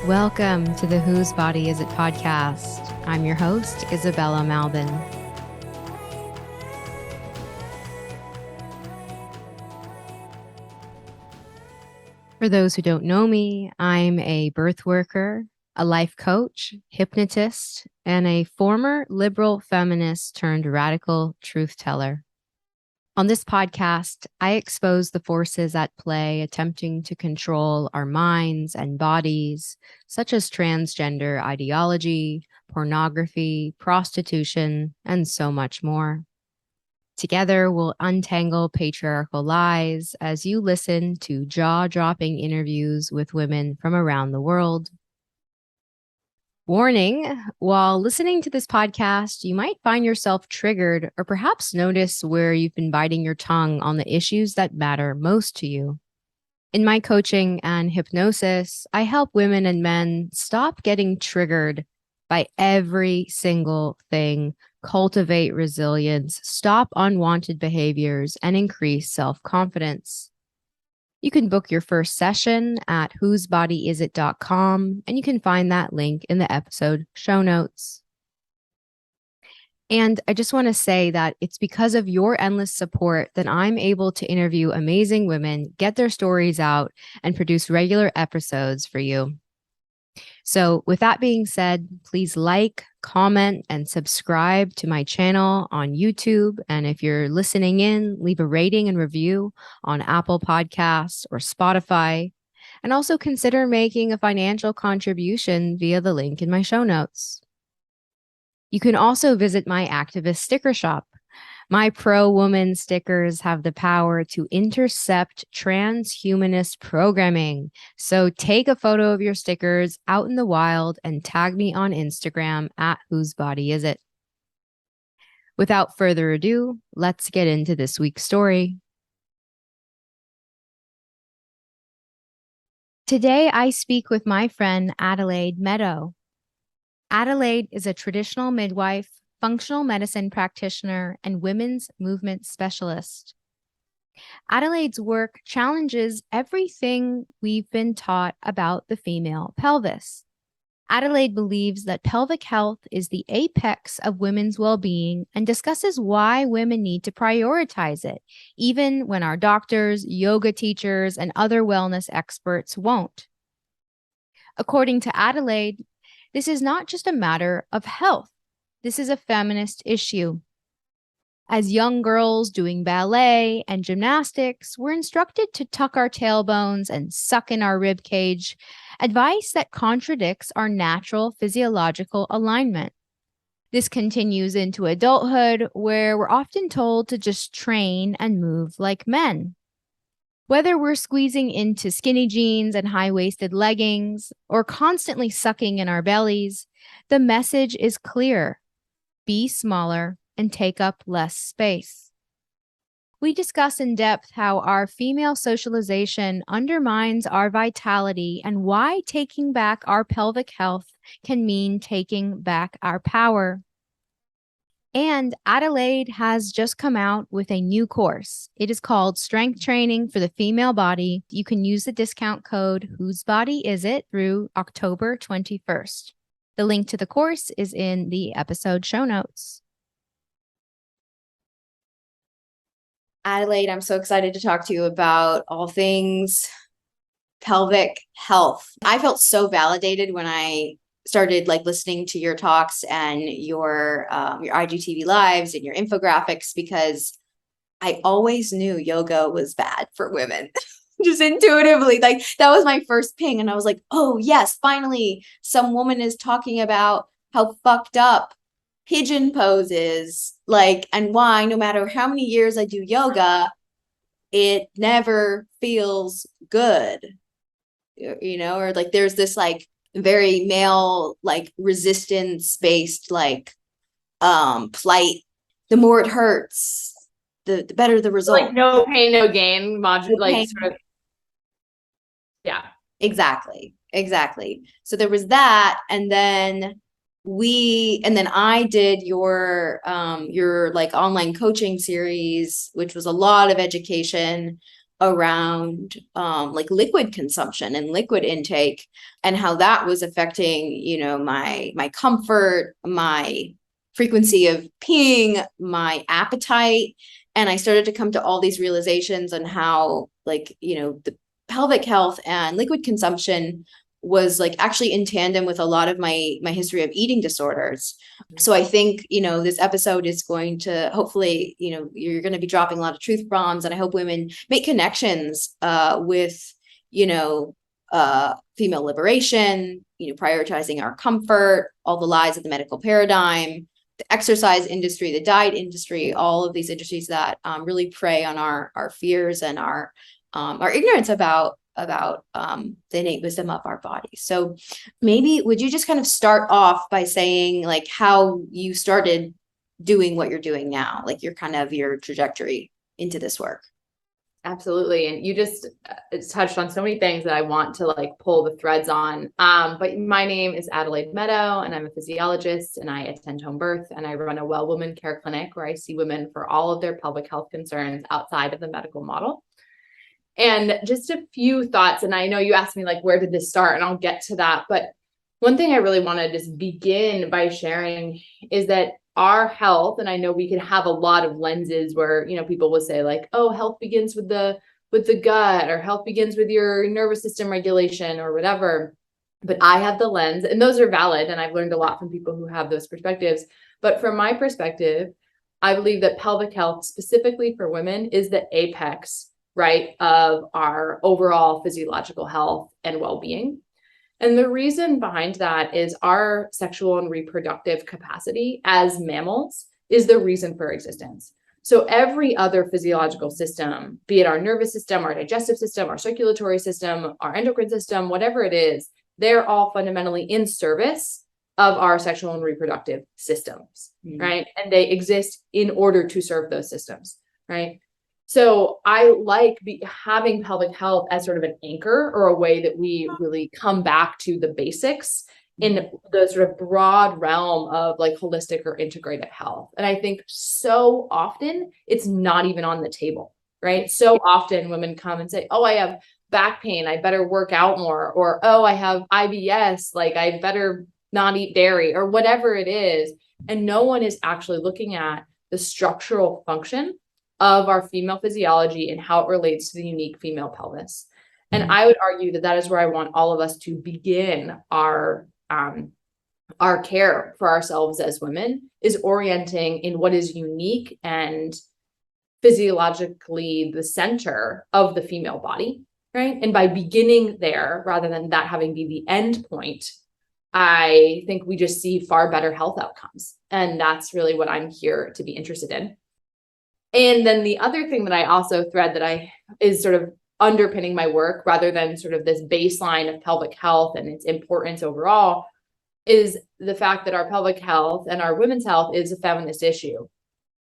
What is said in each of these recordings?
Welcome to the Whose Body Is It podcast. I'm your host, Isabella Malvin. For those who don't know me, I'm a birth worker, a life coach, hypnotist, and a former liberal feminist turned radical truth teller. On this podcast, I expose the forces at play attempting to control our minds and bodies, such as transgender ideology, pornography, prostitution, and so much more. Together, we'll untangle patriarchal lies as you listen to jaw-dropping interviews with women from around the world. Warning, while listening to this podcast, you might find yourself triggered or perhaps notice where you've been biting your tongue on the issues that matter most to you. In my coaching and hypnosis, I help women and men stop getting triggered by every single thing, cultivate resilience, stop unwanted behaviors, and increase self-confidence. You can book your first session at whosebodyisit.com, and you can find that link in the episode show notes. And I just want to say that it's because of your endless support that I'm able to interview amazing women, get their stories out, and produce regular episodes for you. So with that being said, please like, comment, and subscribe to my channel on YouTube. And if you're listening in, leave a rating and review on Apple Podcasts or Spotify. And also consider making a financial contribution via the link in my show notes. You can also visit my activist sticker shop. My pro-woman stickers have the power to intercept transhumanist programming. So take a photo of your stickers out in the wild and tag me on Instagram at Whose Body Is It. Without further ado, let's get into this week's story. Today, I speak with my friend Adelaide Meadow. Adelaide is a traditional midwife, functional medicine practitioner, and women's movement specialist. Adelaide's work challenges everything we've been taught about the female pelvis. Adelaide believes that pelvic health is the apex of women's well-being and discusses why women need to prioritize it, even when our doctors, yoga teachers, and other wellness experts won't. According to Adelaide, this is not just a matter of health. This is a feminist issue. As young girls doing ballet and gymnastics, we're instructed to tuck our tailbones and suck in our ribcage, advice that contradicts our natural physiological alignment. This continues into adulthood, where we're often told to just train and move like men. Whether we're squeezing into skinny jeans and high-waisted leggings or constantly sucking in our bellies, the message is clear. Be smaller and take up less space. We discuss in depth how our female socialization undermines our vitality and why taking back our pelvic health can mean taking back our power. And Adelaide has just come out with a new course. It is called Strength Training for the Female Body. You can use the discount code Whose Body Is It through October 21st. The link to the course is in the episode show notes. Adelaide, I'm so excited to talk to you about all things pelvic health. I felt so validated when I started listening to your talks and your IGTV lives and your infographics, because I always knew yoga was bad for women. Just intuitively, that was my first ping. And I was like, oh yes, finally some woman is talking about how fucked up pigeon pose is, and why no matter how many years I do yoga, it never feels good, or there's this very male, resistance based, plight. The more it hurts, the better the result. No pain, no gain, yeah. Exactly. So there was that. And then I did your online coaching series, which was a lot of education around like liquid consumption and liquid intake, and how that was affecting, you know, my comfort, my frequency of peeing, my appetite. And I started to come to all these realizations on how, like, you know, the pelvic health and liquid consumption was like actually in tandem with a lot of my history of eating disorders. So I think, you know, this episode is going to hopefully, you know, you're going to be dropping a lot of truth bombs, and I hope women make connections with, you know, female liberation, you know, prioritizing our comfort, all the lies of the medical paradigm, the exercise industry, the diet industry, all of these industries that really prey on our fears and our ignorance about the innate wisdom of our bodies. So maybe would you just kind of start off by saying like how you started doing what you're doing now, like your kind of your trajectory into this work? Absolutely. And you just touched on so many things that I want to like pull the threads on. But my name is Adelaide Meadow, and I'm a physiologist, and I attend home birth, and I run a well woman care clinic where I see women for all of their pelvic health concerns outside of the medical model. And just a few thoughts, and I know you asked me like, where did this start? And I'll get to that. But one thing I really want to just begin by sharing is that our health, and I know we could have a lot of lenses where, you know, people will say like, oh, health begins with the gut, or health begins with your nervous system regulation or whatever. But I have the lens, and those are valid. And I've learned a lot from people who have those perspectives. But from my perspective, I believe that pelvic health, specifically for women, is the apex, right, of our overall physiological health and well-being. And the reason behind that is our sexual and reproductive capacity as mammals is the reason for existence. So every other physiological system, be it our nervous system, our digestive system, our circulatory system, our endocrine system, whatever it is, they're all fundamentally in service of our sexual and reproductive systems, right? And they exist in order to serve those systems, right? So I like having pelvic health as sort of an anchor, or a way that we really come back to the basics in the sort of broad realm of like holistic or integrative health. And I think so often it's not even on the table, right? So often women come and say, oh, I have back pain, I better work out more, or, oh, I have IBS, like I better not eat dairy, or whatever it is. And no one is actually looking at the structural function of our female physiology and how it relates to the unique female pelvis. And I would argue that that is where I want all of us to begin our care for ourselves as women, is orienting in what is unique and physiologically the center of the female body, right? And by beginning there, rather than that having be the end point, I think we just see far better health outcomes. And that's really what I'm here to be interested in. And then the other thing that I also thread that is sort of underpinning my work, rather than sort of this baseline of pelvic health and its importance overall, is the fact that our pelvic health and our women's health is a feminist issue.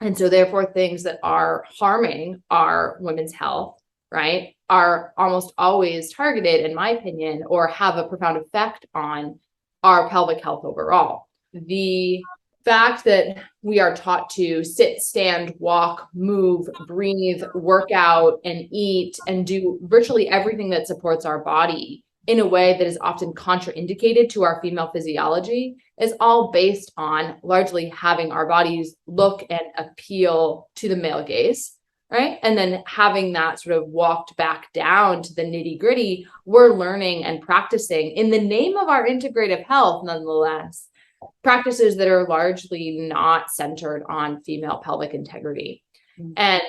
And so therefore things that are harming our women's health, right, are almost always targeted, in my opinion, or have a profound effect on our pelvic health overall. The fact that we are taught to sit, stand, walk, move, breathe, work out, and eat, and do virtually everything that supports our body in a way that is often contraindicated to our female physiology is all based on largely having our bodies look and appeal to the male gaze, right? And then having that sort of walked back down to the nitty gritty, we're learning and practicing in the name of our integrative health, nonetheless, practices that are largely not centered on female pelvic integrity. And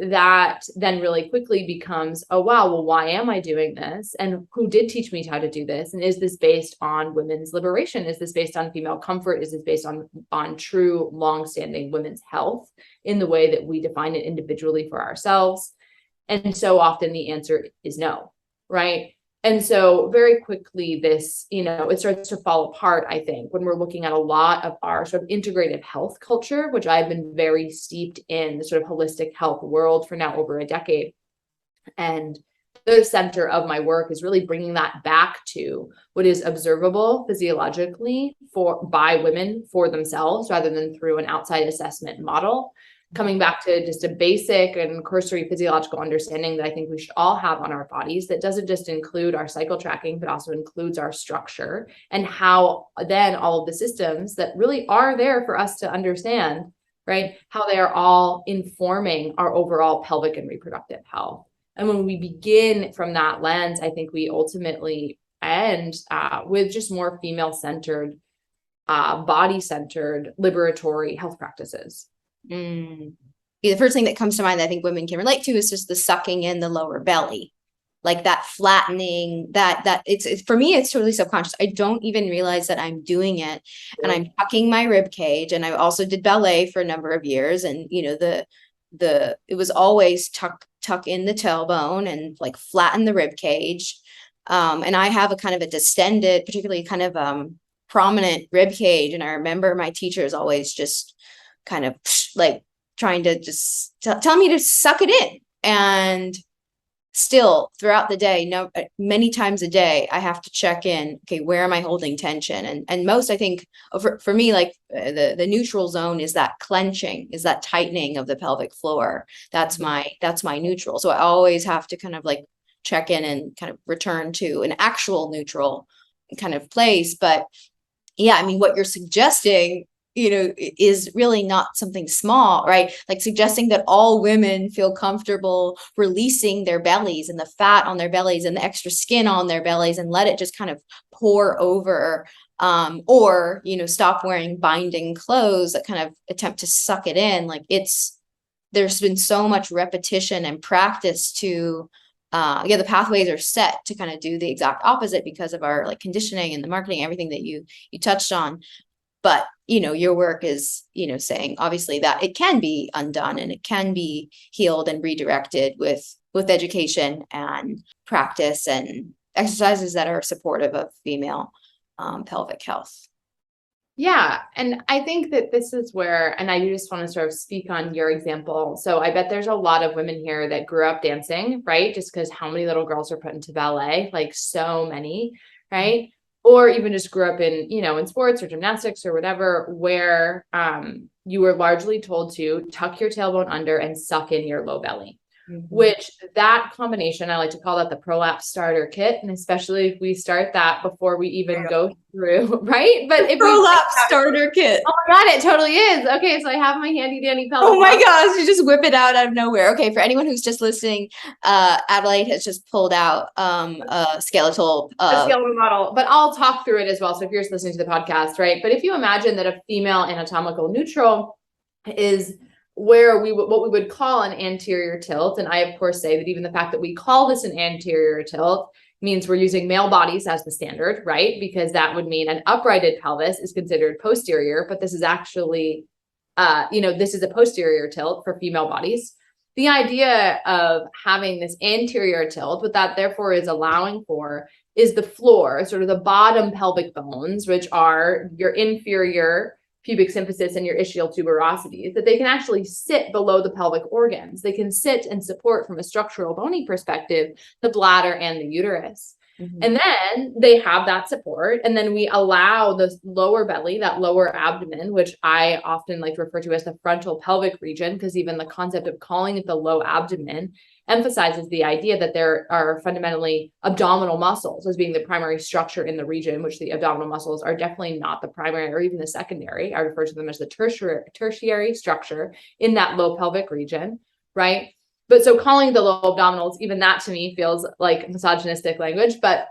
that then really quickly becomes, oh, wow, well, why am I doing this? And who did teach me how to do this? And is this based on women's liberation? Is this based on female comfort? Is this based on true longstanding women's health in the way that we define it individually for ourselves? And so often the answer is no, right? And so very quickly this, it starts to fall apart, I think, when we're looking at a lot of our sort of integrative health culture, which I've been very steeped in the sort of holistic health world for now over a decade. And the center of my work is really bringing that back to what is observable physiologically by women for themselves, rather than through an outside assessment model. coming back to just a basic and cursory physiological understanding that I think we should all have on our bodies, that doesn't just include our cycle tracking, but also includes our structure and how then all of the systems that really are there for us to understand, right? How they are all informing our overall pelvic and reproductive health. And when we begin from that lens, I think we ultimately end with just more female-centered, body-centered, liberatory health practices. Yeah, the first thing that comes to mind that I think women can relate to is just the sucking in the lower belly, like that flattening, that it's for me, it's totally subconscious. I don't even realize that I'm doing it. And I'm tucking my rib cage. And I also did ballet for a number of years. And, you know, it was always tuck in the tailbone and like flatten the rib cage. And I have a kind of a distended, particularly kind of prominent rib cage. And I remember my teachers always just kind of like trying to just tell me to suck it in. And still throughout the day, many times a day, I have to check in. Okay, where am I holding tension? And most, I think for me, like the neutral zone is that clenching, is that tightening of the pelvic floor. That's my neutral. So I always have to kind of like check in and kind of return to an actual neutral kind of place. But yeah, I mean, what you're suggesting, you know, is really not something small, right? Like suggesting that all women feel comfortable releasing their bellies and the fat on their bellies and the extra skin on their bellies and let it just kind of pour over, or, you know, stop wearing binding clothes that kind of attempt to suck it in. Like there's been so much repetition and practice to, the pathways are set to kind of do the exact opposite because of our like conditioning and the marketing, everything that you touched on. But, you know, your work is, you know, saying obviously that it can be undone and it can be healed and redirected with education and practice and exercises that are supportive of female pelvic health. Yeah. And I think that this is where, and I just want to sort of speak on your example. So I bet there's a lot of women here that grew up dancing, right? Just because how many little girls are put into ballet, like so many, right? Or even just grew up in, you know, in sports or gymnastics or whatever, where you were largely told to tuck your tailbone under and suck in your low belly. Which that combination, I like to call that the prolapse starter kit. And especially if we start that before we even go through, right? But if prolapse starter kit. Oh my God, it totally is. Okay, so I have my handy dandy pelvis. Oh my gosh, you just whip it out of nowhere. Okay, for anyone who's just listening, Adelaide has just pulled out a skeletal model, but I'll talk through it as well. So if you're just listening to the podcast, right? But if you imagine that a female anatomical neutral is where what we would call an anterior tilt. And I, of course, say that even the fact that we call this an anterior tilt means we're using male bodies as the standard, right? Because that would mean an uprighted pelvis is considered posterior, but this is actually, this is a posterior tilt for female bodies. The idea of having this anterior tilt, what that therefore is allowing for is the floor, sort of the bottom pelvic bones, which are your inferior pubic symphysis and your ischial tuberosities, that they can actually sit below the pelvic organs. They can sit and support from a structural bony perspective, the bladder and the uterus. And then they have that support. And then we allow the lower belly, that lower abdomen, which I often like to refer to as the frontal pelvic region, because even the concept of calling it the low abdomen emphasizes the idea that there are fundamentally abdominal muscles as being the primary structure in the region, which the abdominal muscles are definitely not the primary or even the secondary. I refer to them as the tertiary structure in that low pelvic region, right? But so calling the low abdominals, even that to me feels like misogynistic language, but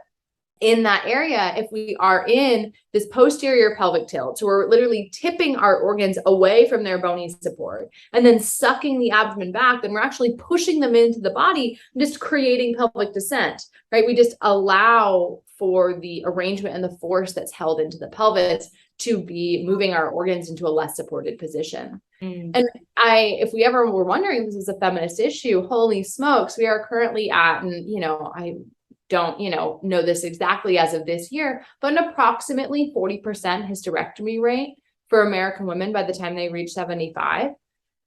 in that area, if we are in this posterior pelvic tilt, so we're literally tipping our organs away from their bony support and then sucking the abdomen back, then we're actually pushing them into the body, just creating pelvic descent, right? We just allow for the arrangement and the force that's held into the pelvis to be moving our organs into a less supported position. And if we ever were wondering if this is a feminist issue, holy smokes, we are currently at, and I don't, know this exactly as of this year, but an approximately 40% hysterectomy rate for American women by the time they reach 75,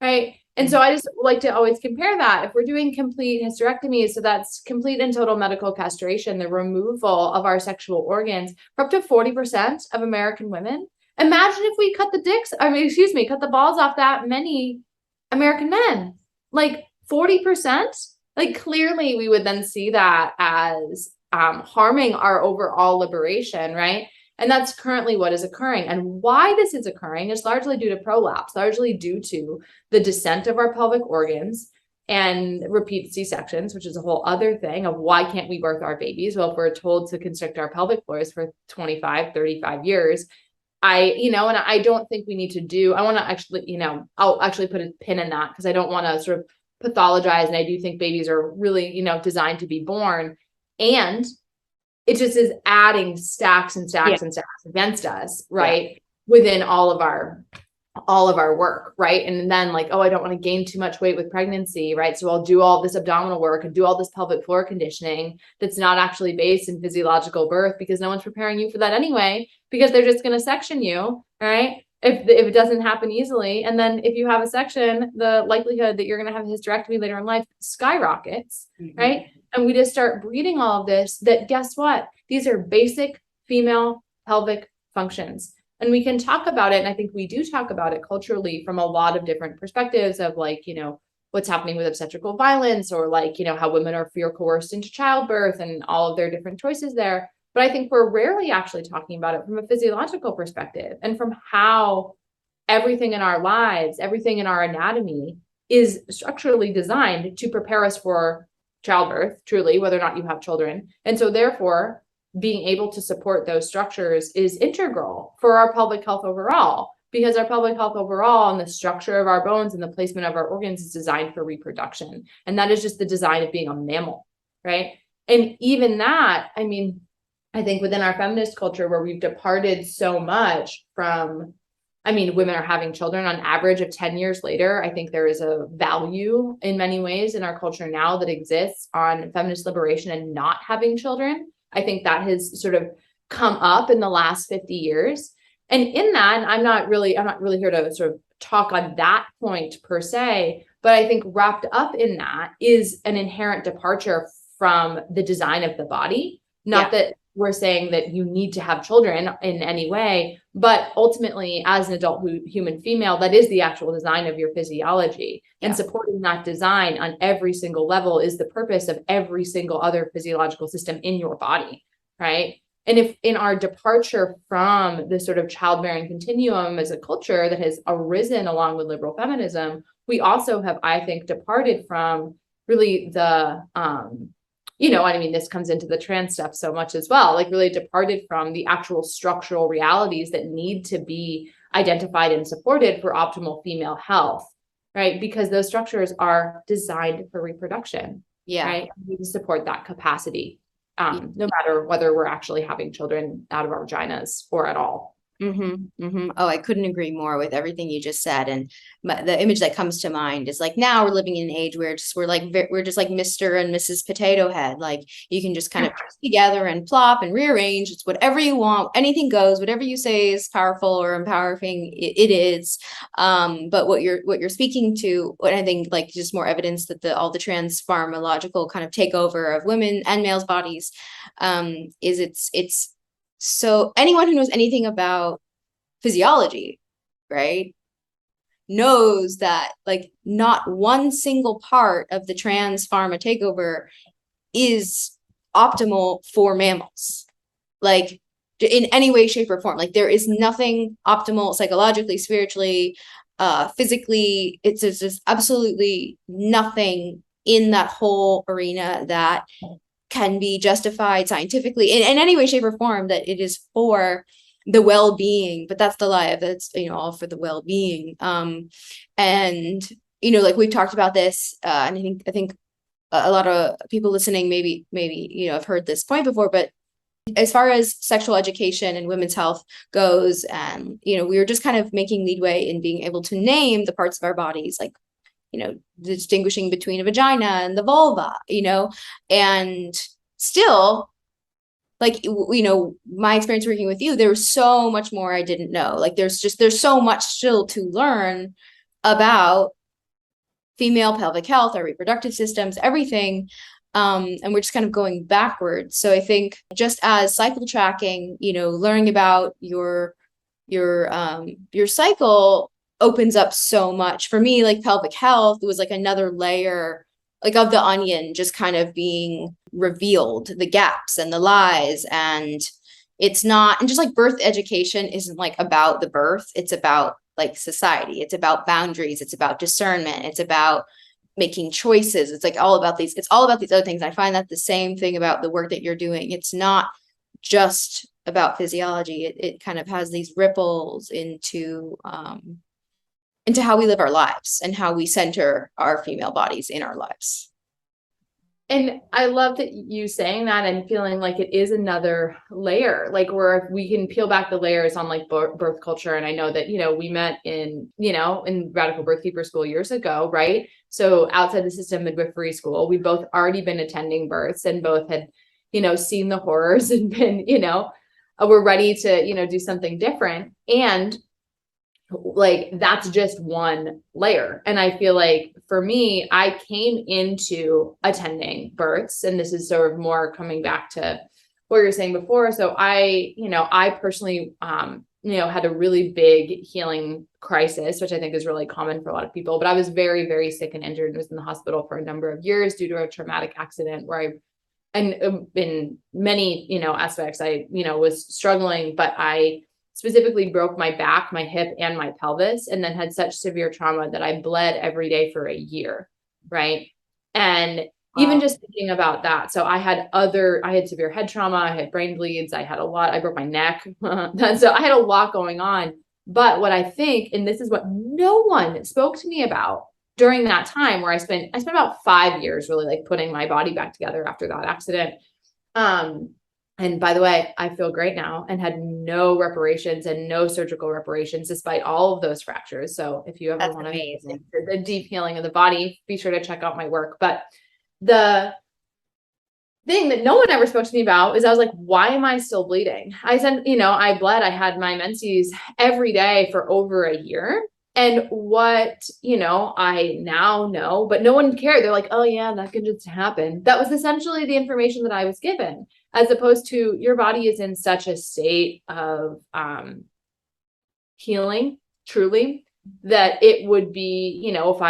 right? And so I just like to always compare that. If we're doing complete hysterectomy, so that's complete and total medical castration, the removal of our sexual organs for up to 40% of American women. Imagine if we cut the balls off that many American men, like 40%. Like clearly we would then see that as harming our overall liberation, right? And that's currently what is occurring. And why this is occurring is largely due to prolapse, largely due to the descent of our pelvic organs and repeat C-sections, which is a whole other thing of why can't we birth our babies? Well, if we're told to constrict our pelvic floors for 25, 35 years, and I don't think we need to do, I want to actually, I'll actually put a pin in that because I don't want to sort of pathologize. And I do think babies are really, designed to be born. And it just is adding stacks and stacks and stacks against us, right? Within all of our work, right? And then like, oh, I don't want to gain too much weight with pregnancy, right? So I'll do all this abdominal work and do all this pelvic floor conditioning that's not actually based in physiological birth because no one's preparing you for that anyway, because they're just going to section you, right? If it doesn't happen easily. And then if you have a section, the likelihood that you're going to have a hysterectomy later in life skyrockets, right? And we just start breeding all of this that, guess what? These are basic female pelvic functions. And we can talk about it. And I think we do talk about it culturally from a lot of different perspectives of like, what's happening with obstetrical violence or like, how women are fear coerced into childbirth and all of their different choices there. But I think we're rarely actually talking about it from a physiological perspective and from how everything in our lives, everything in our anatomy is structurally designed to prepare us for childbirth, truly, whether or not you have children. And so therefore, being able to support those structures is integral for our pelvic health overall, because our pelvic health overall and the structure of our bones and the placement of our organs is designed for reproduction. And that is just the design of being a mammal, right? And even that, I think within our feminist culture where we've departed so much from, women are having children on average of 10 years later. I think there is a value in many ways in our culture now that exists on feminist liberation and not having children. I think that has sort of come up in the last 50 years. And in that, I'm not really here to sort of talk on that point per se, but I think wrapped up in that is an inherent departure from the design of the body. Not that we're saying that you need to have children in any way, but ultimately as an adult human female, that is the actual design of your physiology. And supporting that design on every single level is the purpose of every single other physiological system in your body, right? And if in our departure from the sort of childbearing continuum as a culture that has arisen along with liberal feminism, we also have, I think, departed from really the, this comes into the trans stuff so much as well, like really departed from the actual structural realities that need to be identified and supported for optimal female health, right? Because those structures are designed for reproduction, right? We need to support that capacity, no matter whether we're actually having children out of our vaginas or at all. Oh, I couldn't agree more with everything you just said. And the image that comes to mind is like, now we're living in an age where we're just like Mr. and Mrs. Potato Head. Like you can just kind of put together and plop and rearrange. It's whatever you want. Anything goes. Whatever you say is powerful or empowering. It is. But what you're speaking to, what I think like just more evidence that all the trans pharmacological kind of takeover of women and males' bodies, is it's. So anyone who knows anything about physiology, right, knows that like not one single part of the trans pharma takeover is optimal for mammals, like in any way, shape, or form. Like there is nothing optimal psychologically, spiritually, physically. There's just absolutely nothing in that whole arena that can be justified scientifically in any way, shape, or form that it is for the well-being. But that's the lie of it's all for the well-being. And like we've talked about this, and I think a lot of people listening maybe have heard this point before, but as far as sexual education and women's health goes, and we were just kind of making leadway in being able to name the parts of our bodies, like distinguishing between a vagina and the vulva, and still, like, my experience working with you, there was so much more I didn't know. Like, there's so much still to learn about female pelvic health, our reproductive systems, everything. And we're just kind of going backwards. So I think just as cycle tracking, learning about your cycle opens up so much. For me, like pelvic health was like another layer like of the onion just kind of being revealed, the gaps and the lies. And it's not, and just like birth education isn't like about the birth, it's about like society, it's about boundaries, it's about discernment, it's about making choices. It's like all about these, it's all about these other things. I find that the same thing about the work that you're doing. It's not just about physiology. It kind of has these ripples into how we live our lives and how we center our female bodies in our lives. And I love that you saying that and feeling like it is another layer, like where we can peel back the layers on like birth culture. And I know that, we met in Radical Birth Keeper School years ago, right? So outside the system midwifery school, we both already been attending births and both had, seen the horrors and been, we're ready to, do something different. And like, that's just one layer. And I feel like for me, I came into attending births, and this is sort of more coming back to what you were saying before. So I personally, had a really big healing crisis, which I think is really common for a lot of people, but I was very, very sick and injured and was in the hospital for a number of years due to a traumatic accident where and in many, aspects, I, was struggling, but I specifically broke my back, my hip, and my pelvis, and then had such severe trauma that I bled every day for a year. Right. And even just thinking about that. So I had severe head trauma. I had brain bleeds. I broke my neck. So I had a lot going on. But what I think, and this is what no one spoke to me about during that time where I spent about 5 years really like putting my body back together after that accident. And by the way, I feel great now and had no reparations and no surgical reparations despite all of those fractures. So if you ever want to the deep healing of the body, be sure to check out my work. But the thing that no one ever spoke to me about is I was like, why am I still bleeding? I said, I bled. I had my menses every day for over a year. And what, I now know, but no one cared. They're like, oh yeah, that could just happen. That was essentially the information that I was given, as opposed to your body is in such a state of healing, truly, that it would be, if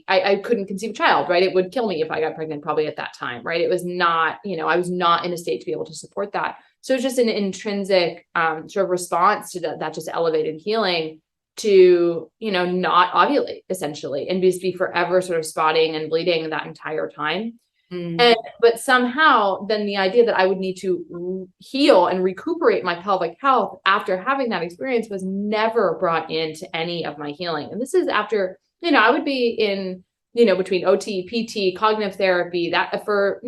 I couldn't conceive a child, right? It would kill me if I got pregnant probably at that time, right? It was not, I was not in a state to be able to support that. So it's just an intrinsic sort of response to that just elevated healing to, not ovulate essentially and just be forever sort of spotting and bleeding that entire time. But somehow then the idea that I would need to heal and recuperate my pelvic health after having that experience was never brought into any of my healing. And this is after, I would be in, between OT, PT, cognitive therapy, that for,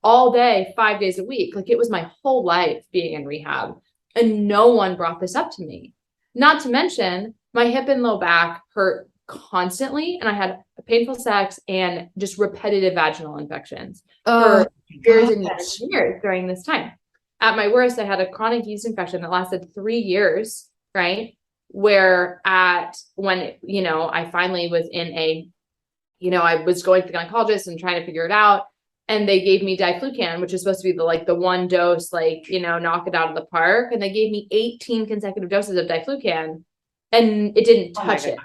all day, 5 days a week. Like it was my whole life being in rehab, and no one brought this up to me. Not to mention my hip and low back hurt constantly, and I had painful sex and just repetitive vaginal infections for years and years and years during this time. At my worst, I had a chronic yeast infection that lasted 3 years, right? When I finally was in I was going to the gynecologist and trying to figure it out. And they gave me diflucan, which is supposed to be the one dose, knock it out of the park. And they gave me 18 consecutive doses of diflucan, and it didn't touch it.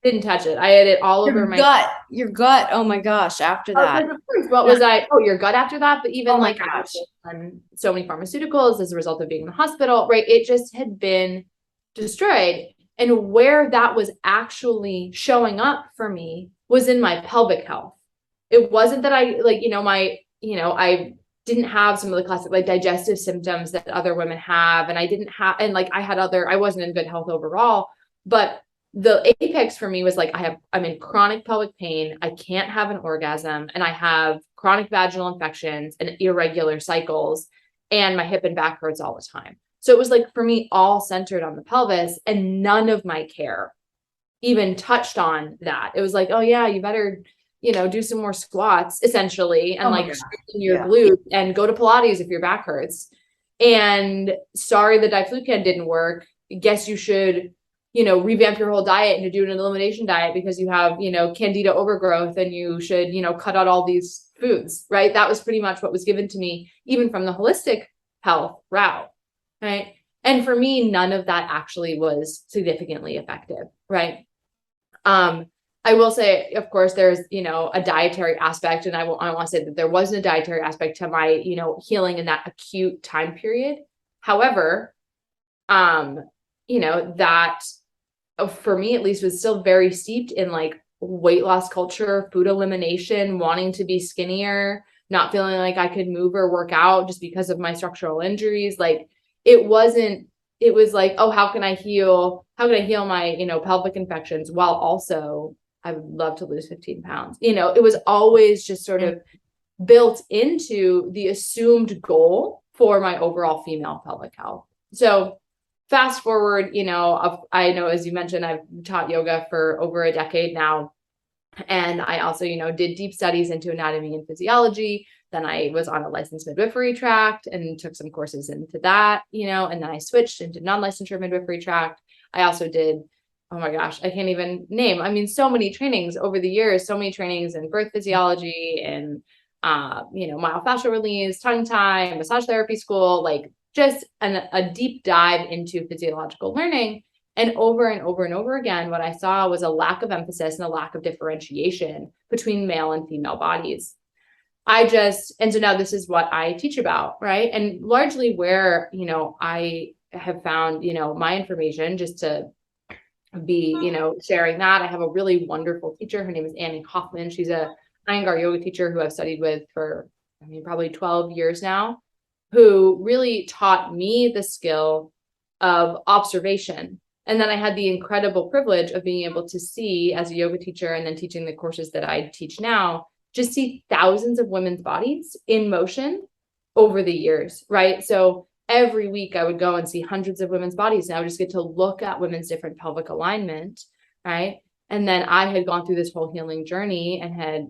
Didn't touch it. I had it all over my gut. Your gut. Oh my gosh. After that. Of course. What was I? Oh, your gut after that. But even on so many pharmaceuticals as a result of being in the hospital, right? It just had been destroyed. And where that was actually showing up for me was in my pelvic health. It wasn't that I I didn't have some of the classic digestive symptoms that other women have. And I didn't have, and I wasn't in good health overall, but the apex for me was I'm in chronic pelvic pain. I can't have an orgasm, and I have chronic vaginal infections and irregular cycles, and my hip and back hurts all the time. So it was for me all centered on the pelvis, and none of my care even touched on that. It was oh yeah, you better, do some more squats essentially, and strengthen your glutes and go to Pilates if your back hurts. And sorry, the diflucan didn't work. Guess you should, revamp your whole diet and do an elimination diet because you have, candida overgrowth, and you should, cut out all these foods, right? That was pretty much what was given to me, even from the holistic health route, right? And for me, none of that actually was significantly effective, right? I will say, of course, there's, a dietary aspect, and I want to say that there wasn't a dietary aspect to my, healing in that acute time period. However, that for me, at least, was still very steeped in like weight loss culture, food elimination, wanting to be skinnier, not feeling like I could move or work out just because of my structural injuries. Like it was like, oh, how can I heal my, pelvic infections while also I would love to lose 15 pounds. It was always just sort of built into the assumed goal for my overall female pelvic health. So fast forward, I know, as you mentioned, I've taught yoga for over a decade now. And I also, did deep studies into anatomy and physiology. Then I was on a licensed midwifery track and took some courses into that, and then I switched into non-licensure midwifery track. I also did, oh my gosh, I can't even name. I mean, so many trainings over the years, so many trainings in birth physiology and, myofascial release, tongue tie, massage therapy school, like just a deep dive into physiological learning. And over and over and over again, what I saw was a lack of emphasis and a lack of differentiation between male and female bodies. And so now this is what I teach about, right? And largely where, I have found, my information just to be, sharing that. I have a really wonderful teacher. Her name is Annie Hoffman. She's a Iyengar yoga teacher who I've studied with for, probably 12 years now, who really taught me the skill of observation. And then I had the incredible privilege of being able to see, as a yoga teacher and then teaching the courses that I teach now, just see thousands of women's bodies in motion over the years, right? So every week I would go and see hundreds of women's bodies, and I would just get to look at women's different pelvic alignment, right? And then I had gone through this whole healing journey and had,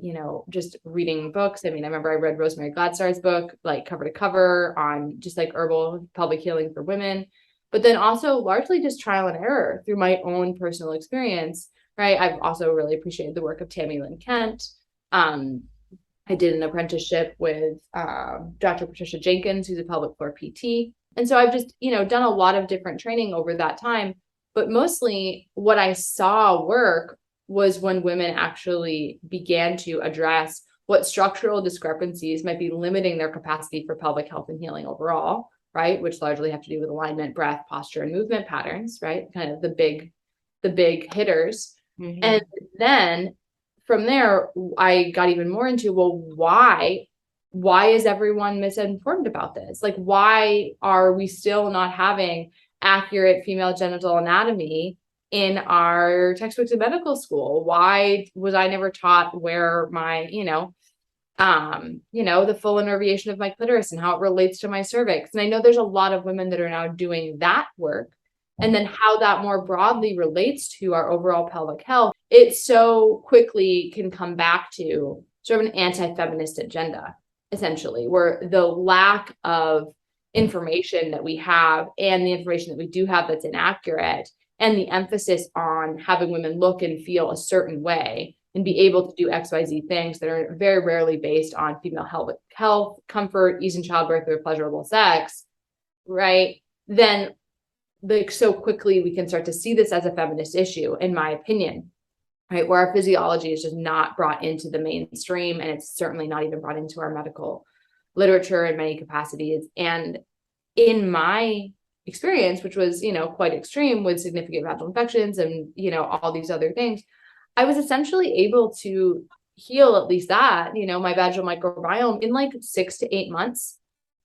just reading books. I remember I read Rosemary Gladstar's book, like cover to cover, on just like herbal pelvic healing for women, but then also largely just trial and error through my own personal experience, right? I've also really appreciated the work of Tammy Lynn Kent. I did an apprenticeship with Dr. Patricia Jenkins, who's a pelvic floor PT. And so I've just, done a lot of different training over that time. But mostly what I saw work was when women actually began to address what structural discrepancies might be limiting their capacity for pelvic health and healing overall, right? Which largely have to do with alignment, breath, posture, and movement patterns, right? Kind of the big hitters. Mm-hmm. And then from there, I got even more into, well, why is everyone misinformed about this? Like, why are we still not having accurate female genital anatomy in our textbooks in medical school? Why was I never taught where my, the full innervation of my clitoris and how it relates to my cervix? And I know there's a lot of women that are now doing that work. And then how that more broadly relates to our overall pelvic health, it so quickly can come back to sort of an anti-feminist agenda, essentially, where the lack of information that we have and the information that we do have that's inaccurate, and the emphasis on having women look and feel a certain way and be able to do XYZ things that are very rarely based on female health, comfort, ease in childbirth, or pleasurable sex, right? Then so quickly we can start to see this as a feminist issue, in my opinion, right? Where our physiology is just not brought into the mainstream, and it's certainly not even brought into our medical literature in many capacities. And in my experience, which was, quite extreme with significant vaginal infections and, all these other things, I was essentially able to heal at least that, my vaginal microbiome in like 6 to 8 months,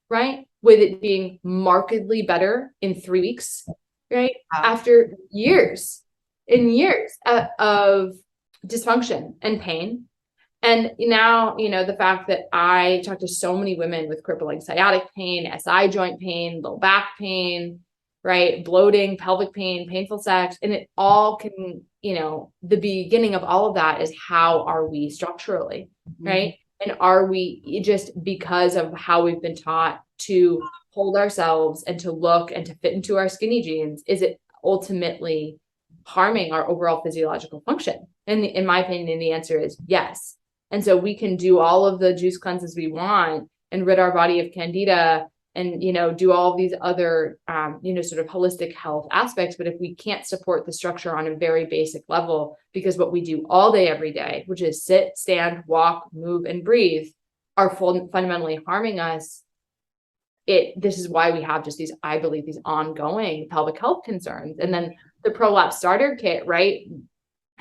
right? With it being markedly better in 3 weeks, right? Wow. After years of dysfunction and pain. And now, the fact that I talk to so many women with crippling sciatic pain, SI joint pain, low back pain, right? Bloating, pelvic pain, painful sex, and it all can, the beginning of all of that is, how are we structurally, right? And are we, just because of how we've been taught to hold ourselves and to look and to fit into our skinny jeans, is it ultimately harming our overall physiological function? And in my opinion, the answer is yes. And so we can do all of the juice cleanses we want and rid our body of candida and, you know, do all of these other, you know, sort of holistic health aspects. But if we can't support the structure on a very basic level, because what we do all day, every day, which is sit, stand, walk, move, and breathe, are fundamentally harming us, this is why we have just these, I believe, these ongoing pelvic health concerns. And then the prolapse starter kit, right?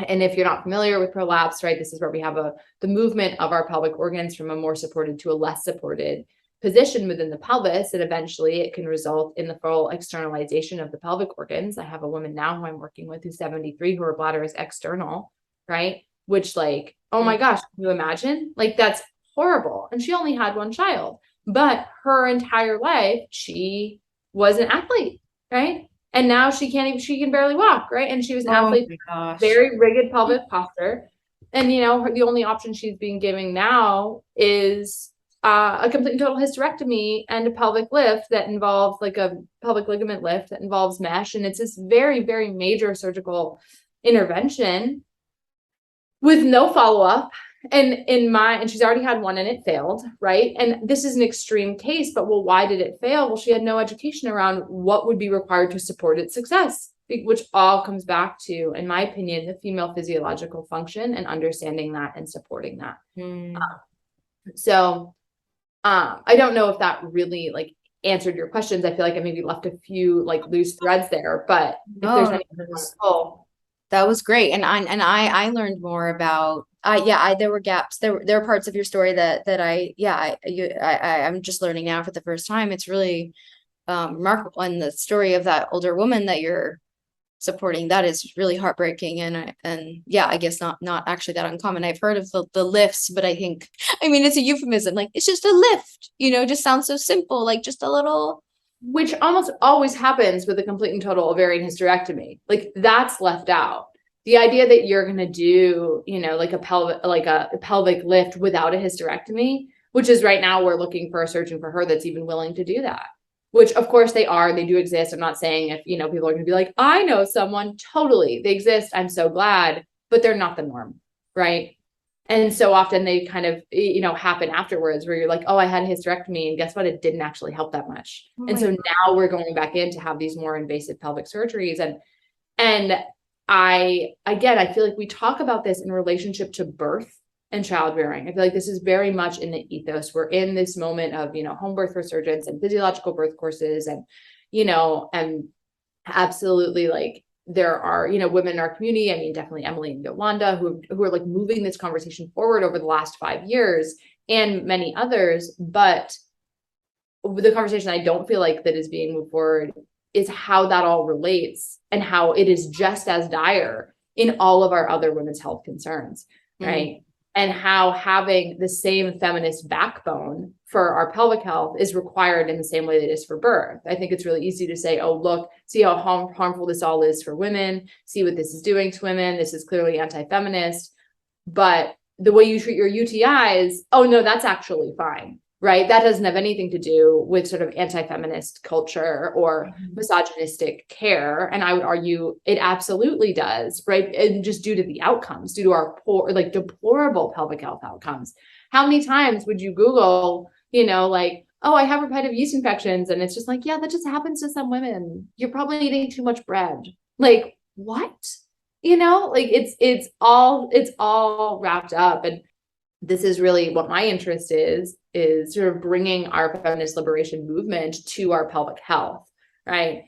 And if you're not familiar with prolapse, right, this is where we have the movement of our pelvic organs from a more supported to a less supported position within the pelvis. And eventually it can result in the full externalization of the pelvic organs. I have a woman now who I'm working with who's 73, who her bladder is external, right? Which, like, oh my gosh, can you imagine? Like, that's horrible. And she only had one child, but her entire life, she was an athlete, right? And now she can barely walk, right? And she was an athlete, very rigid pelvic posture. And, you know, the only option she's being given now is a complete and total hysterectomy and a pelvic lift that involves, like, a pelvic ligament lift that involves mesh. And it's this very, very major surgical intervention with no follow-up. And she's already had one and it failed, right? And this is an extreme case, but well, why did it fail? Well, she had no education around what would be required to support its success, which all comes back to, in my opinion, the female physiological function and understanding that and supporting that. So I don't know if that really, like, answered your questions. I feel like I maybe left a few, like, loose threads there, but if there's anything that was great. And I learned more about, there were gaps. There were parts of your story that I'm just learning now for the first time. It's really remarkable. And the story of that older woman that you're supporting, that is really heartbreaking. And I guess not actually that uncommon. I've heard of the lifts, but I mean, it's a euphemism. Like, it's just a lift, you know, just sounds so simple, like just a little. Which almost always happens with a complete and total ovarian hysterectomy. Like, that's left out. The idea that you're going to do, you know, like a pelvic lift without a hysterectomy, which is, right now we're looking for a surgeon for her that's even willing to do that, which of course they do exist. I'm not saying, if, you know, people are going to be like, I know someone, totally, they exist, I'm so glad, but they're not the norm, right? And so often they kind of, you know, happen afterwards where you're like, oh, I had a hysterectomy, and guess what? It didn't actually help that much. And so now we're going back in to have these more invasive pelvic surgeries. And I feel like we talk about this in relationship to birth and childbearing. I feel like this is very much in the ethos. We're in this moment of, you know, home birth resurgence and physiological birth courses, and, you know, and absolutely, like, there are, you know, women in our community, I mean, definitely Emily and Yolanda, who are like moving this conversation forward over the last 5 years, and many others. But the conversation I don't feel like that is being moved forward is how that all relates, and how it is just as dire in all of our other women's health concerns, right? And how having the same feminist backbone for our pelvic health is required in the same way that it is for birth. I think it's really easy to say, oh, look, see how harmful this all is for women. See what this is doing to women. This is clearly anti-feminist. But the way you treat your UTIs, oh, no, that's actually fine, right? That doesn't have anything to do with sort of anti-feminist culture or misogynistic care. And I would argue it absolutely does, right? And just due to the outcomes, due to our poor, like, deplorable pelvic health outcomes. How many times would you Google, you know, like, oh, I have repetitive yeast infections, and it's just like, yeah, that just happens to some women. You're probably eating too much bread. Like, what? You know, like, it's all wrapped up. And this is really what my interest is sort of bringing our feminist liberation movement to our pelvic health, right?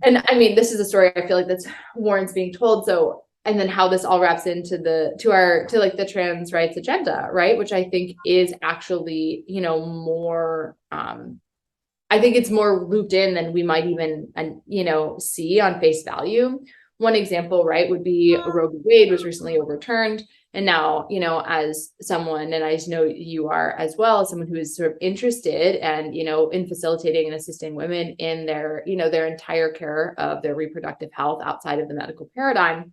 And I mean, this is a story I feel like that's warrants being told. So, and then how this all wraps into the trans rights agenda, right? Which I think is actually, you know, more, I think it's more looped in than we might even, you know, see on face value. One example, right, would be Roe v. Wade was recently overturned. And now, you know, as someone, and I know you are as well, someone who is sort of interested and, you know, in facilitating and assisting women in their, you know, their entire care of their reproductive health outside of the medical paradigm,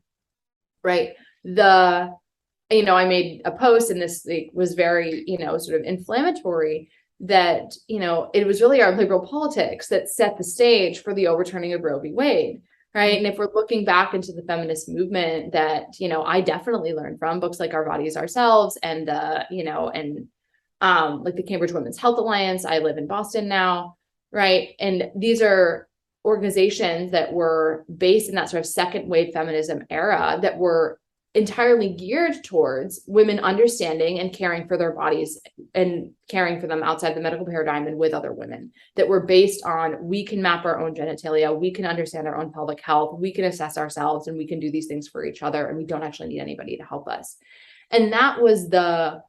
right? You know, I made a post, and this was very, you know, sort of inflammatory, that, you know, it was really our liberal politics that set the stage for the overturning of Roe v. Wade. Right. And if we're looking back into the feminist movement that, you know, I definitely learned from books like Our Bodies, Ourselves, and, you know, and like the Cambridge Women's Health Alliance. I live in Boston now, right? And these are organizations that were based in that sort of second wave feminism era that were entirely geared towards women understanding and caring for their bodies and caring for them outside the medical paradigm and with other women, that were based on, we can map our own genitalia, we can understand our own pelvic health, we can assess ourselves, and we can do these things for each other, and we don't actually need anybody to help us. And that was the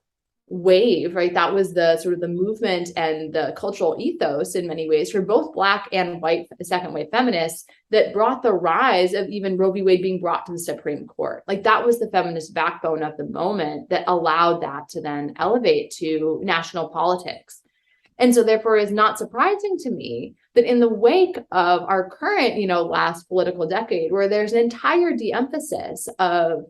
wave, right? That was the sort of the movement and the cultural ethos in many ways for both Black and white second wave feminists that brought the rise of even Roe v. Wade being brought to the Supreme Court. Like, that was the feminist backbone of the moment that allowed that to then elevate to national politics. And so therefore it's not surprising to me that in the wake of our current, last political decade, where there's an entire de-emphasis of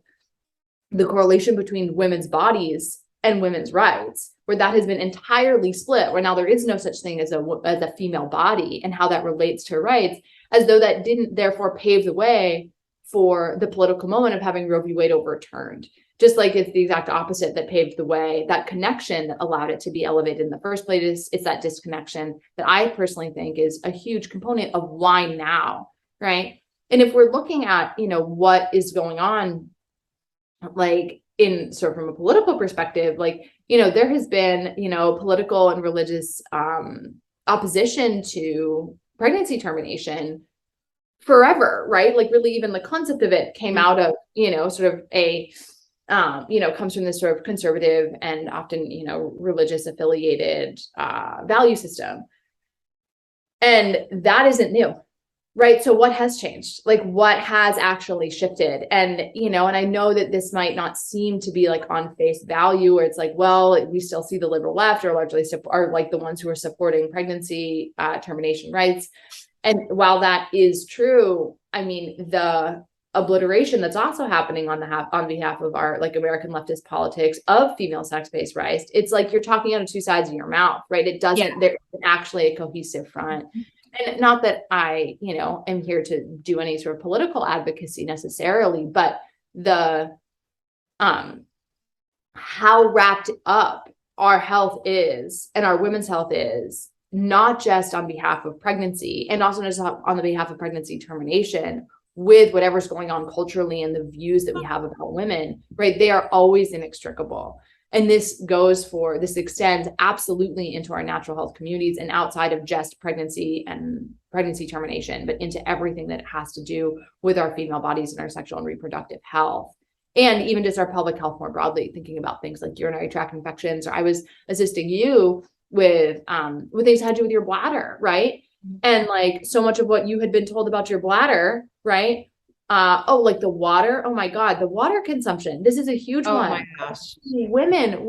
the correlation between women's bodies and women's rights, where that has been entirely split, where now there is no such thing as a female body and how that relates to rights, as though that didn't therefore pave the way for the political moment of having Roe v. Wade overturned. Just like it's the exact opposite that paved the way, that connection that allowed it to be elevated in the first place. It's that disconnection that I personally think is a huge component of why now, right? And if we're looking at, what is going on, like, in sort of from a political perspective, like, there has been, political and religious opposition to pregnancy termination forever, right? Like, really, even the concept of it came out of, sort of a, comes from this sort of conservative and often, religious affiliated value system. And that isn't new. Right. So what has changed? Like, what has actually shifted? And, and I know that this might not seem to be like on face value, where it's like, well, we still see the liberal left are largely are like the ones who are supporting pregnancy termination rights. And while that is true, I mean, the obliteration that's also happening on behalf of our like American leftist politics of female sex-based rights, it's like you're talking out of two sides of your mouth, right? It doesn't, there isn't actually a cohesive front. And not that I, am here to do any sort of political advocacy necessarily, but the how wrapped up our health is and our women's health is, not just on behalf of pregnancy and also just on the behalf of pregnancy termination, with whatever's going on culturally and the views that we have about women, right? They are always inextricable. And this extends absolutely into our natural health communities and outside of just pregnancy and pregnancy termination, but into everything that has to do with our female bodies and our sexual and reproductive health. And even just our pelvic health more broadly, thinking about things like urinary tract infections, or I was assisting you with things that had to do with your bladder, right? And like so much of what you had been told about your bladder, right? Like the water. Oh my God, the water consumption. This is a huge one. Oh my gosh. Women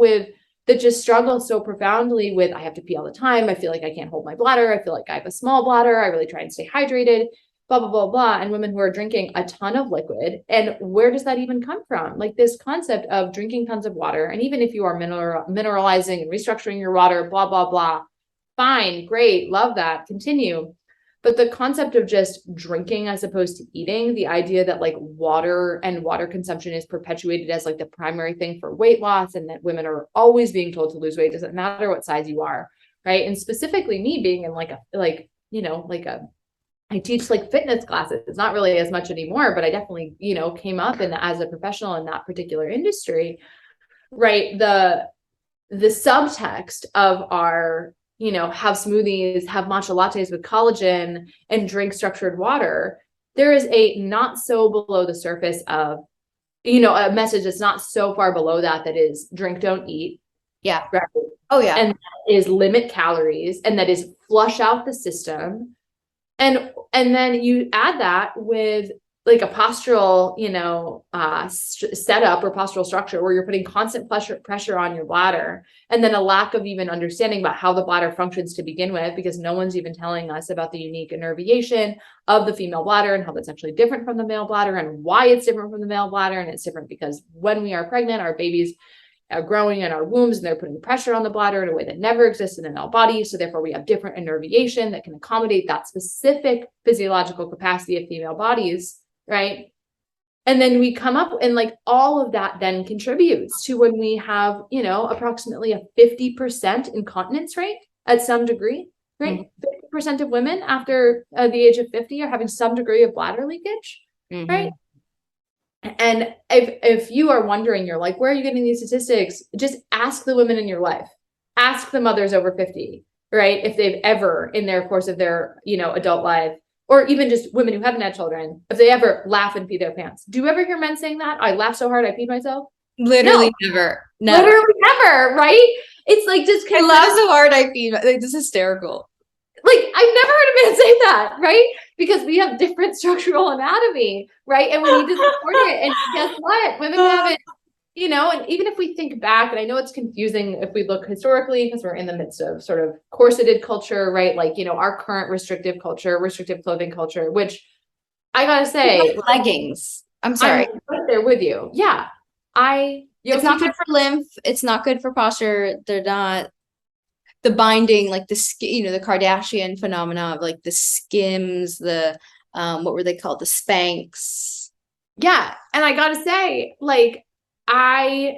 that just struggle so profoundly with, I have to pee all the time. I feel like I can't hold my bladder. I feel like I have a small bladder. I really try and stay hydrated, blah, blah, blah, blah. And women who are drinking a ton of liquid. And where does that even come from? Like this concept of drinking tons of water. And even if you are mineralizing and restructuring your water, blah, blah, blah, fine, great, love that, continue. But the concept of just drinking as opposed to eating, the idea that like water and water consumption is perpetuated as like the primary thing for weight loss, and that women are always being told to lose weight, doesn't matter what size you are, right? And specifically me being in I teach like fitness classes. It's not really as much anymore, but I definitely, came up as a professional in that particular industry, right? The subtext of our have smoothies, have matcha lattes with collagen, and drink structured water. There is a not so below the surface of, a message that's not so far below that is drink, don't eat. Yeah. Right? Oh yeah. And that is limit calories, and that is flush out the system. And then you add that with like a postural, setup or postural structure where you're putting constant pressure on your bladder, and then a lack of even understanding about how the bladder functions to begin with, because no one's even telling us about the unique innervation of the female bladder and how that's actually different from the male bladder, and why it's different from the male bladder. And it's different because when we are pregnant, our babies are growing in our wombs, and they're putting pressure on the bladder in a way that never exists in the male body. So therefore we have different innervation that can accommodate that specific physiological capacity of female bodies. Right. And then we come up and like all of that then contributes to when we have, you know, approximately a 50% incontinence rate at some degree, right? 50% of women after the age of 50 are having some degree of bladder leakage, right? And if you are wondering, you're like, where are you getting these statistics? Just ask the women in your life, ask the mothers over 50, right? If they've ever in their course of their, you know, adult life, or even just women who haven't had children, if they ever laugh and pee their pants. Do you ever hear men saying that? I laughed so hard I peed myself. Literally never. Literally never, right? It's like just I laughed so hard I peed. Like, this is hysterical. Like, I've never heard a man say that, right? Because we have different structural anatomy, right? And we need to support it. And guess what? Women haven't, you know, and even if we think back, and I know it's confusing if we look historically, because we're in the midst of sort of corseted culture, right? Like, you know, our current restrictive culture, restrictive clothing culture, which I gotta say, leggings. I'm sorry. I'm right there with you. Yeah. It's not good for lymph. It's not good for posture. They're not the binding, like the skin, you know, the Kardashian phenomena of like the skims, the what were they called? The Spanx. Yeah. And I gotta say, like, I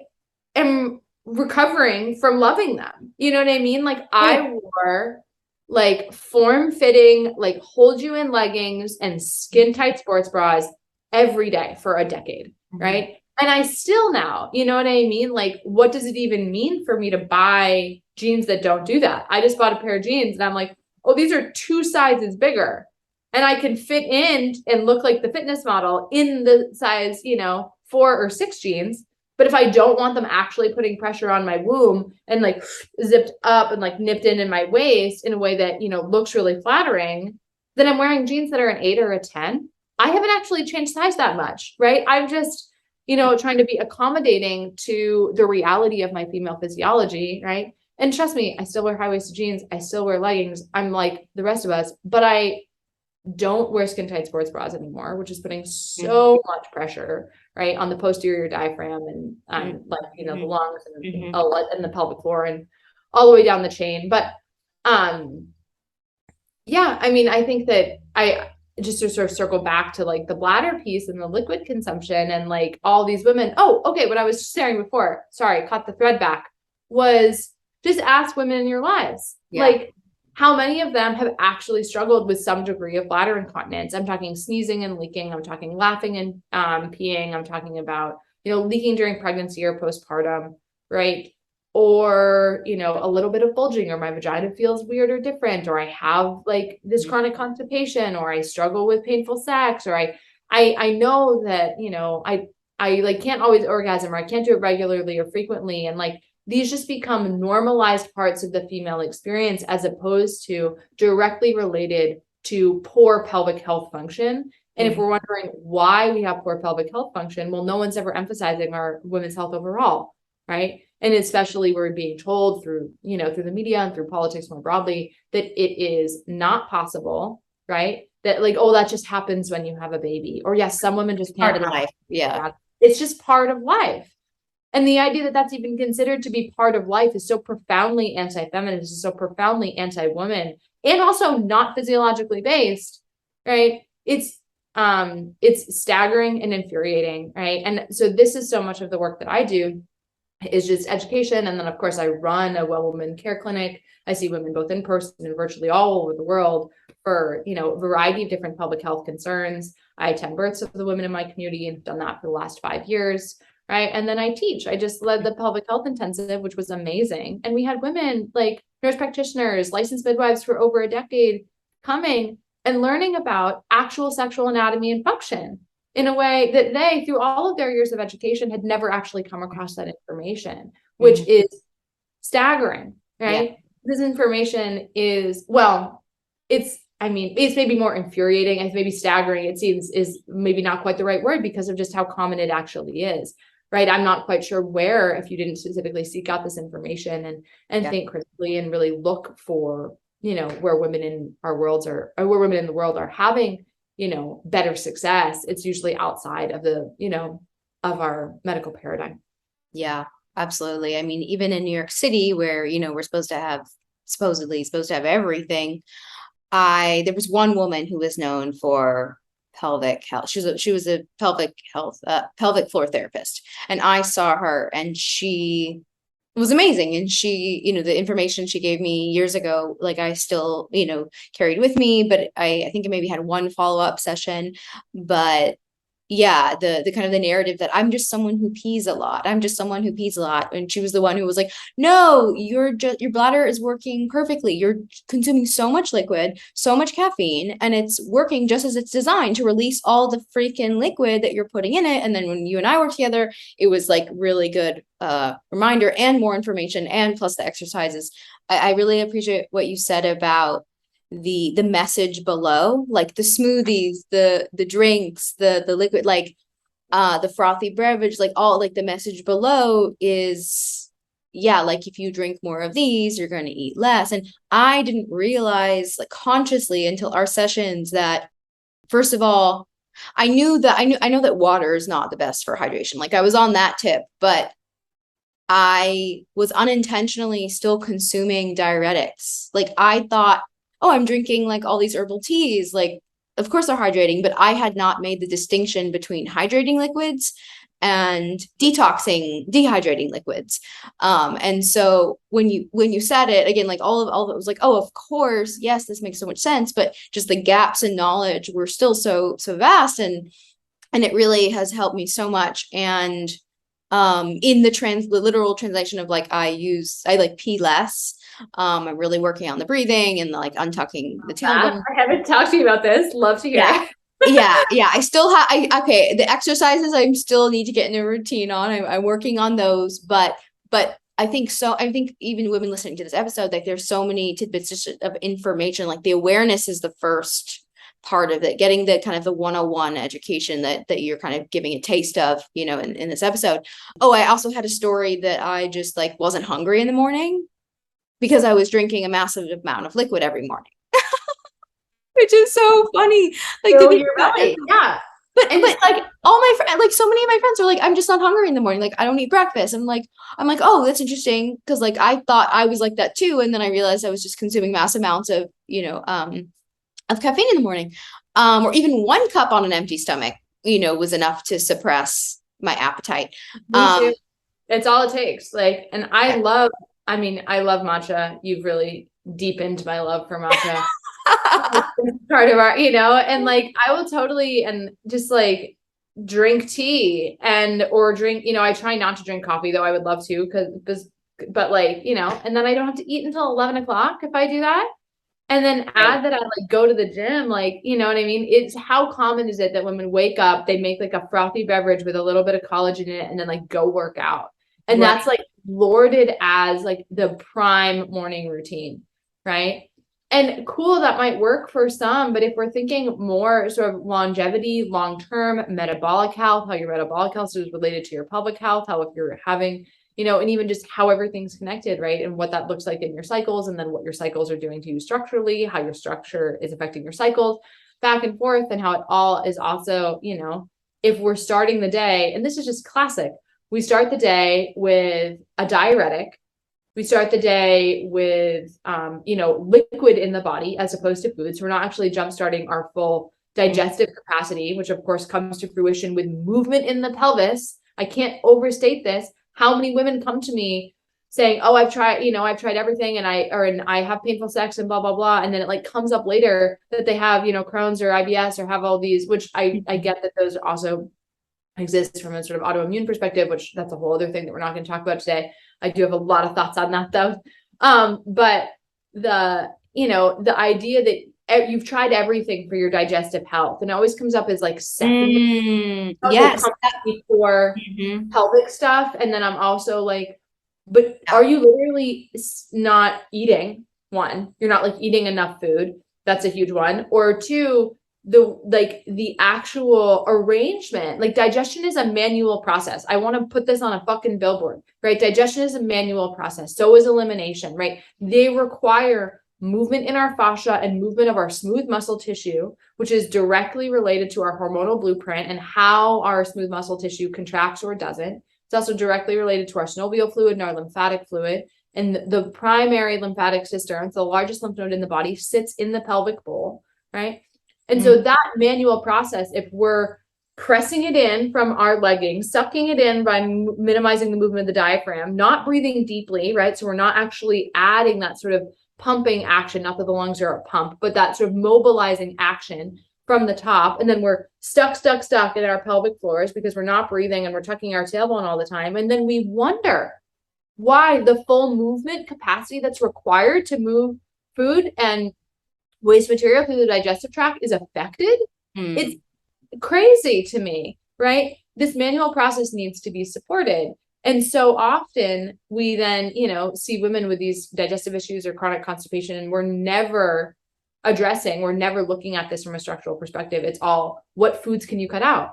am recovering from loving them. You know what I mean? Like, I wore like form-fitting, like hold you in leggings and skin tight sports bras every day for a decade, right? And I still now, you know what I mean? Like, what does it even mean for me to buy jeans that don't do that? I just bought a pair of jeans and I'm like, oh, these are 2 sizes bigger. And I can fit in and look like the fitness model in the size, you know, 4 or 6 jeans. But if I don't want them actually putting pressure on my womb and like zipped up and like nipped in my waist in a way that, you know, looks really flattering, then I'm wearing jeans that are an 8 or a 10. I haven't actually changed size that much, right? I'm just, you know, trying to be accommodating to the reality of my female physiology, right? And trust me, I still wear high-waisted jeans. I still wear leggings. I'm like the rest of us, but I don't wear skin tight sports bras anymore, which is putting so much pressure, right, on the posterior diaphragm and like, you know, the lungs and the pelvic floor and all the way down the chain. But yeah, I mean, I think that just to sort of circle back to like the bladder piece and the liquid consumption and like all these women. Oh, okay. What I was sharing before, sorry, caught the thread back, was just ask women in your lives. Yeah. Like, how many of them have actually struggled with some degree of bladder incontinence? I'm talking sneezing and leaking. I'm talking laughing and peeing. I'm talking about, you know, leaking during pregnancy or postpartum, right? Or, you know, a little bit of bulging, or my vagina feels weird or different, or I have like this chronic constipation, or I struggle with painful sex, or I know that, you know, I like can't always orgasm, or I can't do it regularly or frequently. And like, these just become normalized parts of the female experience as opposed to directly related to poor pelvic health function. And if we're wondering why we have poor pelvic health function, well, no one's ever emphasizing our women's health overall, right? And especially we're being told through, you know, through the media and through politics more broadly, that it is not possible, right? That like, oh, that just happens when you have a baby. Or yes, some women just can't. Part of life. Yeah. It's just part of life. And the idea that that's even considered to be part of life is so profoundly anti-feminist, is so profoundly anti-woman, and also not physiologically based, right? It's staggering and infuriating, right? And so this is so much of the work that I do is just education. And then of course I run a well woman care clinic. I see women both in person and virtually all over the world for, you know, a variety of different public health concerns. I attend births of the women in my community and have done that for the last 5 years. Right. And then I teach. I just led the pelvic health intensive, which was amazing. And we had women like nurse practitioners, licensed midwives for over a decade coming and learning about actual sexual anatomy and function in a way that they, through all of their years of education, had never actually come across that information, which is staggering. Right. Yeah. This information is, well, it's maybe more infuriating. It's maybe staggering. It seems is maybe not quite the right word because of just how common it actually is. Right. I'm not quite sure where, if you didn't specifically seek out this information and think critically and really look for, you know, where women in our worlds are, or where women in the world are having, you know, better success. It's usually outside of the, you know, of our medical paradigm. Yeah, absolutely. I mean, even in New York City, where, you know, we're supposedly supposed to have everything. There was one woman who was known for pelvic health. She was a pelvic health, pelvic floor therapist. And I saw her, and she was amazing. And she, the information she gave me years ago, like I still, carried with me, but I think I maybe had one follow-up session. But yeah, the kind of the narrative that I'm just someone who pees a lot. I'm just someone who pees a lot. And she was the one who was like, no, your bladder is working perfectly. You're consuming so much liquid, so much caffeine, and it's working just as it's designed to release all the freaking liquid that you're putting in it. And then when you and I worked together, it was like really good reminder and more information, and plus the exercises. I really appreciate what you said about the message below, like the smoothies, the drinks, the liquid, like the frothy beverage, like all, like the message below is, yeah, like if you drink more of these, you're going to eat less. And I didn't realize, like, consciously until our sessions, that first of all, I know that water is not the best for hydration. Like, I was on that tip, but I was unintentionally still consuming diuretics. Like, I thought, oh, I'm drinking like all these herbal teas, like of course they're hydrating, but I had not made the distinction between hydrating liquids and dehydrating liquids. And so when you said it again, like all of it was like, oh, of course, yes, this makes so much sense, but just the gaps in knowledge were still so vast, and it really has helped me so much. And in the literal translation of like, I like pee less. I'm really working on the breathing and like untucking the tailbone. I haven't talked to you about this. Love to hear it. Yeah. I still have, okay, the exercises I still need to get in a routine on. I'm working on those, but I think even women listening to this episode, like there's so many tidbits just of information, like the awareness is the first part of it, getting the kind of the 101 education that you're kind of giving a taste of, in this episode. Oh, I also had a story that I just like wasn't hungry in the morning because I was drinking a massive amount of liquid every morning, which is so funny. Like, so you're right. Yeah. But like all my friends, like so many of my friends are like, I'm just not hungry in the morning. Like, I don't eat breakfast. I'm like, oh, that's interesting. Cause like, I thought I was like that too. And then I realized I was just consuming mass amounts of, of caffeine in the morning. Or even 1 cup on an empty stomach, was enough to suppress my appetite. Me too. It's all it takes. Like, and I love matcha. You've really deepened my love for matcha. Part of our, and like, I will totally, and just like drink tea or drink, I try not to drink coffee, though I would love to, but like, and then I don't have to eat until 11 o'clock if I do that. And then add that I like go to the gym, like, you know what I mean? It's how common is it that women wake up, they make like a frothy beverage with a little bit of collagen in it, and then like go work out. And that's like lauded as like the prime morning routine, right? And cool, that might work for some, but if we're thinking more sort of longevity, long-term metabolic health, how your metabolic health is related to your pelvic health, how if you're having, and even just how everything's connected, right? And what that looks like in your cycles, and then what your cycles are doing to you structurally, how your structure is affecting your cycles back and forth, and how it all is also, if we're starting the day, and this is just classic, we start the day with a diuretic, we start the day with, liquid in the body as opposed to food. So we're not actually jumpstarting our full digestive capacity, which of course comes to fruition with movement in the pelvis. I can't overstate this. How many women come to me saying, oh, I've tried everything, and I have painful sex and blah, blah, blah. And then it like comes up later that they have, Crohn's or IBS or have all these, which I get that those also exist from a sort of autoimmune perspective, which that's a whole other thing that we're not going to talk about today. I do have a lot of thoughts on that though. But the idea that you've tried everything for your digestive health, and it always comes up as like second. Yes. Before pelvic stuff. And then I'm also like, but are you literally not eating? One, you're not like eating enough food. That's a huge one. Or two, the actual arrangement, like digestion is a manual process. I want to put this on a fucking billboard, right? Digestion is a manual process. So is elimination, right? They require movement in our fascia and movement of our smooth muscle tissue, which is directly related to our hormonal blueprint and how our smooth muscle tissue contracts or doesn't. It's also directly related to our synovial fluid and our lymphatic fluid. And the primary lymphatic cistern, the largest lymph node in the body, sits in the pelvic bowl, right? And so that manual process, if we're pressing it in from our leggings, sucking it in by minimizing the movement of the diaphragm, not breathing deeply, right? So we're not actually adding that sort of pumping action, not that the lungs are a pump, but that sort of mobilizing action from the top. And then we're stuck in our pelvic floors because we're not breathing and we're tucking our tailbone all the time. And then we wonder why the full movement capacity that's required to move food and waste material through the digestive tract is affected. It's crazy to me, right? This manual process needs to be supported. And so often we then, see women with these digestive issues or chronic constipation, and we're never looking at this from a structural perspective. It's all, what foods can you cut out?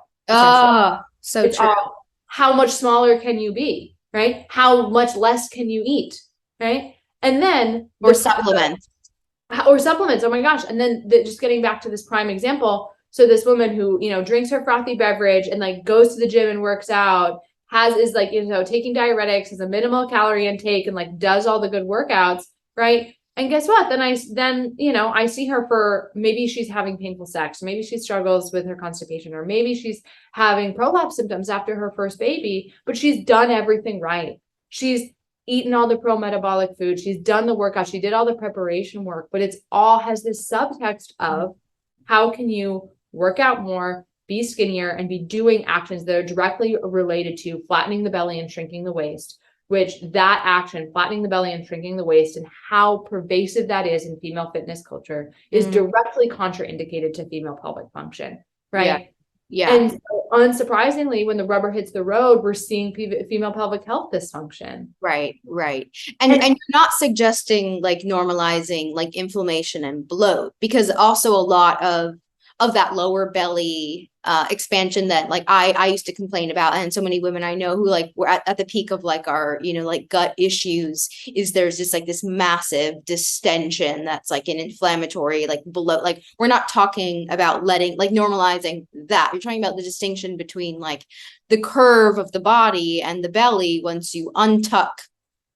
So it's true. all, how much smaller can you be, right? How much less can you eat, right? And then supplements. Or supplements. Oh my gosh. And then just getting back to this prime example. So this woman who, drinks her frothy beverage and like goes to the gym and works out, is like, taking diuretics, has a minimal calorie intake and like does all the good workouts, right? And guess what? Then I see her for, maybe she's having painful sex, maybe she struggles with her constipation, or maybe she's having prolapse symptoms after her first baby, but she's done everything right. She's eaten all the pro-metabolic food. She's done the workout. She did all the preparation work, but it's all has this subtext of how can you work out more, be skinnier, and be doing actions that are directly related to flattening the belly and shrinking the waist, which that action, flattening the belly and shrinking the waist, and how pervasive that is in female fitness culture is directly contraindicated to female pelvic function, right? Yeah. And so unsurprisingly, when the rubber hits the road, we're seeing female pelvic health dysfunction. Right. And you're not suggesting like normalizing like inflammation and bloat, because also a lot of that lower belly expansion that like I used to complain about, and so many women I know who like were at the peak of like our like gut issues, is there's just like this massive distension that's like an inflammatory like bloat. Like we're not talking about normalizing that. You're talking about the distinction between like the curve of the body and the belly once you untuck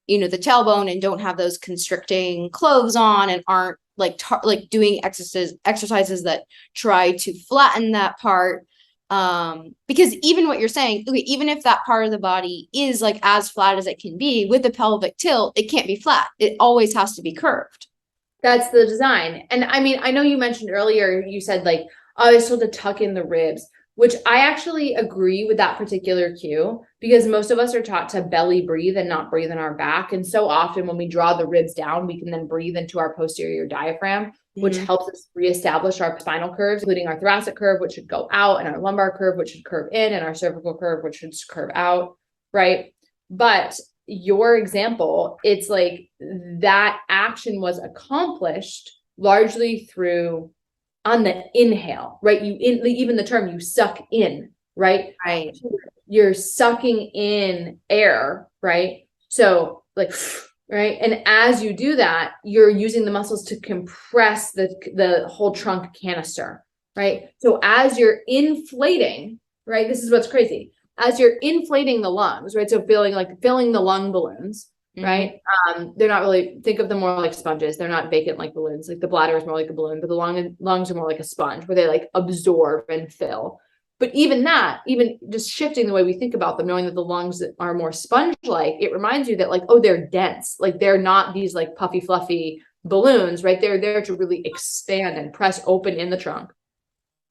the tailbone and don't have those constricting clothes on and aren't like doing exercises that try to flatten that part. Because even what you're saying, even if that part of the body is like as flat as it can be with the pelvic tilt, it can't be flat. It always has to be curved. That's the design. And I mean, I know you mentioned earlier, you said like, oh, I still have to tuck in the ribs, which I actually agree with that particular cue, because most of us are taught to belly breathe and not breathe in our back. And so often when we draw the ribs down, we can then breathe into our posterior diaphragm, which helps us reestablish our spinal curves, including our thoracic curve, which should go out, and our lumbar curve, which should curve in, and our cervical curve, which should curve out, right? But your example, it's like that action was accomplished largely through on the inhale, right? Even the term, you suck in, right? Right. You're sucking in air, right? So like, right. And as you do that, you're using the muscles to compress the whole trunk canister, right? So as you're inflating, right? This is what's crazy. As you're inflating the lungs, right? So filling the lung balloons, right? They're not really, think of them more like sponges. They're not vacant like balloons. Like the bladder is more like a balloon, but the lungs are more like a sponge where they like absorb and fill. But even just shifting the way we think about them, knowing that the lungs are more sponge-like, it reminds you that like, oh, they're dense. Like they're not these like puffy, fluffy balloons, right? They're there to really expand and press open in the trunk.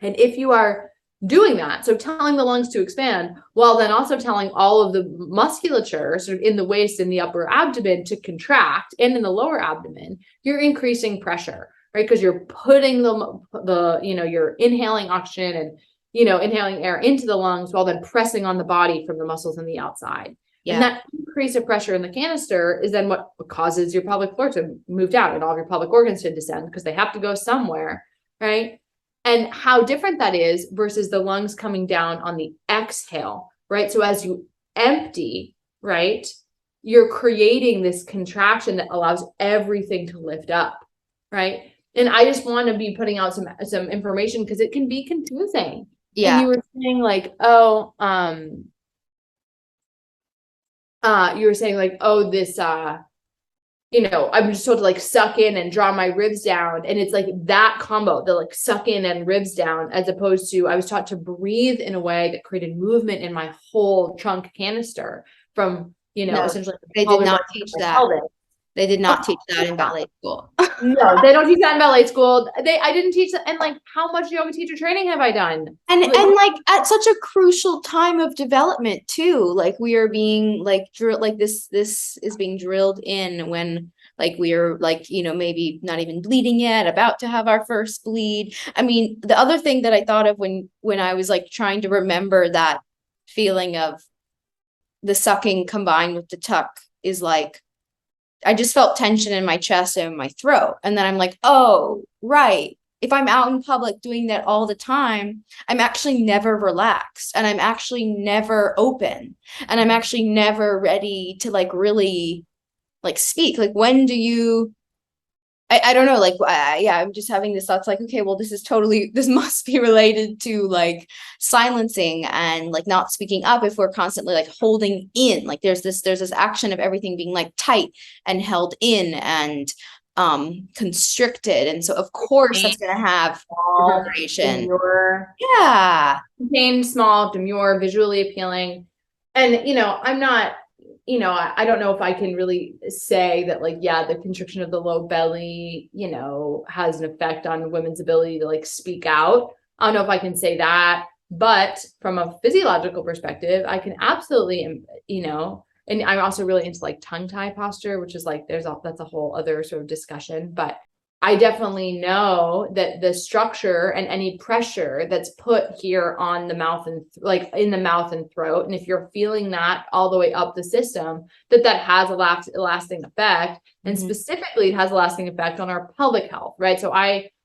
And if you are doing that, so telling the lungs to expand while then also telling all of the musculature sort of in the waist and the upper abdomen to contract, and in the lower abdomen, you're increasing pressure, right? Because you're putting you're inhaling oxygen and inhaling air into the lungs while then pressing on the body from the muscles on the outside. Yeah. And that increase of pressure in the canister is then what causes your pelvic floor to move down and all of your pelvic organs to descend, because they have to go somewhere, right? And how different that is versus the lungs coming down on the exhale, right? So as you empty, right, you're creating this contraction that allows everything to lift up, right? And I just want to be putting out some information because it can be confusing. Yeah. And you were saying like, this I'm just told to like suck in and draw my ribs down. And it's like that combo, the like suck in and ribs down, as opposed to I was taught to breathe in a way that created movement in my whole trunk canister from, No, essentially. they did not teach that. Pelvis. They did not teach that in ballet school. No, they don't teach that in ballet school. I didn't teach that. And like, how much yoga teacher training have I done? And like at such a crucial time of development too, like we are being like drilled, like this is being drilled in when like we are like, maybe not even bleeding yet, about to have our first bleed. I mean, the other thing that I thought of when I was like trying to remember that feeling of the sucking combined with the tuck is like, I just felt tension in my chest and my throat. And then I'm like, oh, right. If I'm out in public doing that all the time, I'm actually never relaxed and I'm actually never open and I'm actually never ready to like really like speak. Like, when do you, I don't know, like, yeah, I'm just having this thoughts like, okay, well, this must be related to like silencing and like not speaking up if we're constantly like holding in, like there's this action of everything being like tight and held in and constricted. And so of course that's going to have reverberation. Yeah. Contained, small, demure, visually appealing. And, I'm not, I don't know if I can really say that like, yeah, the constriction of the low belly, has an effect on women's ability to like speak out. I don't know if I can say that, but from a physiological perspective, I can absolutely, and I'm also really into like tongue tie posture, which is like, that's a whole other sort of discussion, but I definitely know that the structure and any pressure that's put here on the mouth and like in the mouth and throat, and if you're feeling that all the way up the system, that has a lasting effect. And specifically, it has a lasting effect on our pelvic health, right? So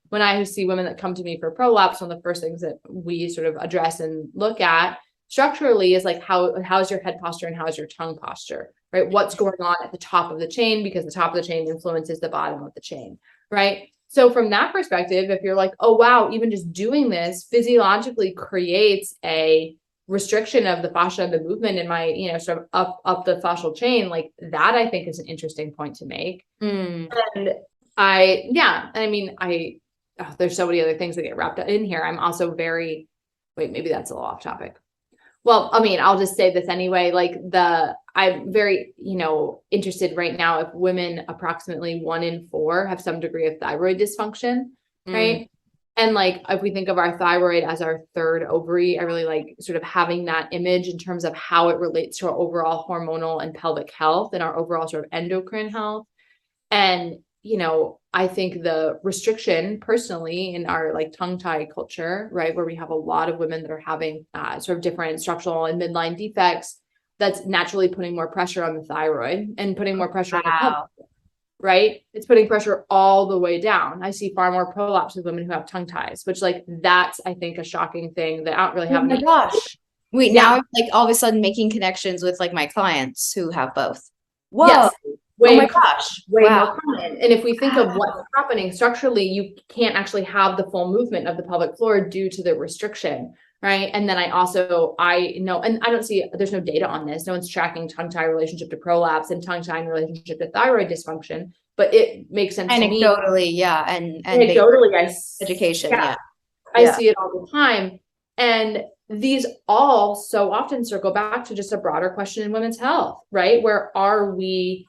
when I see women that come to me for prolapse, one of the first things that we sort of address and look at structurally is like, how's your head posture and how's your tongue posture, right? What's going on at the top of the chain, because the top of the chain influences the bottom of the chain. Right. So from that perspective, if you're like, oh, wow, even just doing this physiologically creates a restriction of the fascia and the movement in my, sort of up the fascial chain, like that, I think is an interesting point to make. And there's so many other things that get wrapped up in here. I'm also maybe that's a little off topic. Well, I mean, I'll just say this anyway, like I'm very, interested right now if women, approximately 1 in 4 have some degree of thyroid dysfunction, right? And like, if we think of our thyroid as our third ovary, I really like sort of having that image in terms of how it relates to our overall hormonal and pelvic health and our overall sort of endocrine health. And, I think the restriction personally in our like tongue tie culture, right, where we have a lot of women that are having sort of different structural and midline defects, that's naturally putting more pressure on the thyroid and putting more pressure on the pelvic, right? It's putting pressure all the way down. I see far more prolapse with women who have tongue ties, which like, that's, I think, a shocking thing that I don't really have. Oh my gosh. Wait, now I'm like all of a sudden making connections with like my clients who have both. Whoa. Yes. Oh my gosh. Way more common. And if we think of what's happening structurally, you can't actually have the full movement of the pelvic floor due to the restriction, right? And then I know, and I don't see, there's no data on this. No one's tracking tongue tie relationship to prolapse and tongue tie in relationship to thyroid dysfunction, but it makes sense to me. Anecdotally, yeah. And anecdotally, education, I see it all the time. And these all so often circle back to just a broader question in women's health, right? Where are we,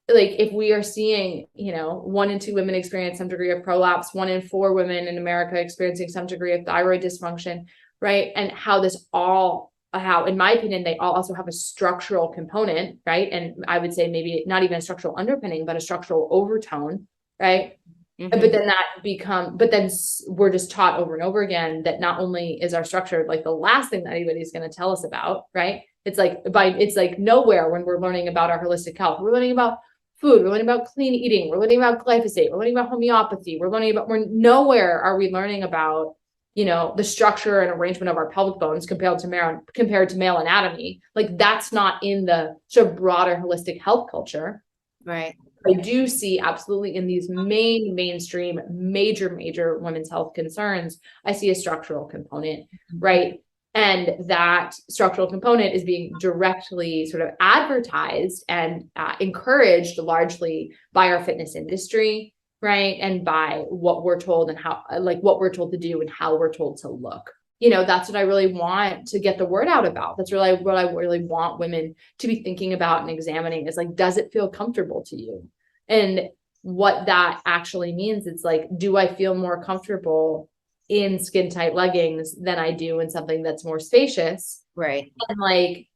like, if we are seeing, 1 in 2 women experience some degree of prolapse, 1 in 4 women in America experiencing some degree of thyroid dysfunction, right? And how in my opinion, they all also have a structural component, right? And I would say maybe not even a structural underpinning, but a structural overtone, right? But then we're just taught over and over again that not only is our structure like the last thing that anybody's going to tell us about, right? It's like nowhere when we're learning about our holistic health. We're learning about food, we're learning about clean eating, we're learning about glyphosate, we're learning about homeopathy, we're nowhere are we learning about, the structure and arrangement of our pelvic bones compared to male anatomy. Like, that's not in the sort of broader holistic health culture. Right. I do see absolutely in these mainstream, major women's health concerns, I see a structural component, right? And that structural component is being directly sort of advertised and encouraged largely by our fitness industry, right? And by what we're told and how, like what we're told to do and how we're told to look. That's what I really want to get the word out about. That's really what I really want women to be thinking about and examining is like, does it feel comfortable to you? And what that actually means, it's like, do I feel more comfortable in skin tight leggings than I do in something that's more spacious? Right. And like,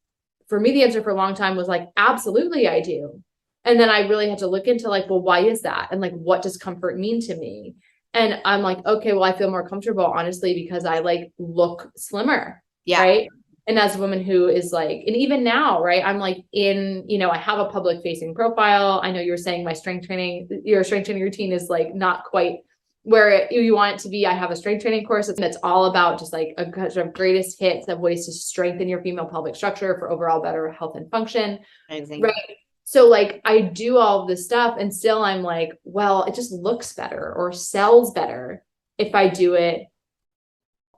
for me, the answer for a long time was like, absolutely, I do. And then I really had to look into like, well, why is that? And like, what does comfort mean to me? And I'm like, okay, well, I feel more comfortable, honestly, because I like look slimmer. Yeah. Right. And as a woman who is like, and even now, right, I'm like I have a public facing profile. I know you were saying your strength training routine is like not quite where you want it to be. I have a strength training course that's all about just like a sort of greatest hits of ways to strengthen your female pelvic structure for overall better health and function. Amazing. Right. So like I do all of this stuff and still I'm like, well, it just looks better or sells better if I do it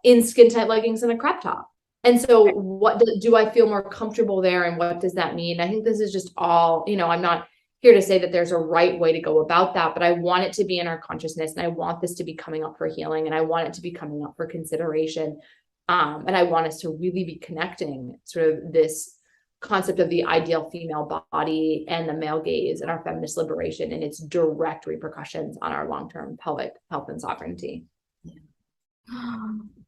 in skin tight leggings and a crop top. And so what do I feel more comfortable there? And what does that mean? I think this is just all, I'm not here to say that there's a right way to go about that, but I want it to be in our consciousness. And I want this to be coming up for healing. And I want it to be coming up for consideration. And I want us to really be connecting sort of this concept of the ideal female body and the male gaze and our feminist liberation and its direct repercussions on our long-term pelvic health and sovereignty.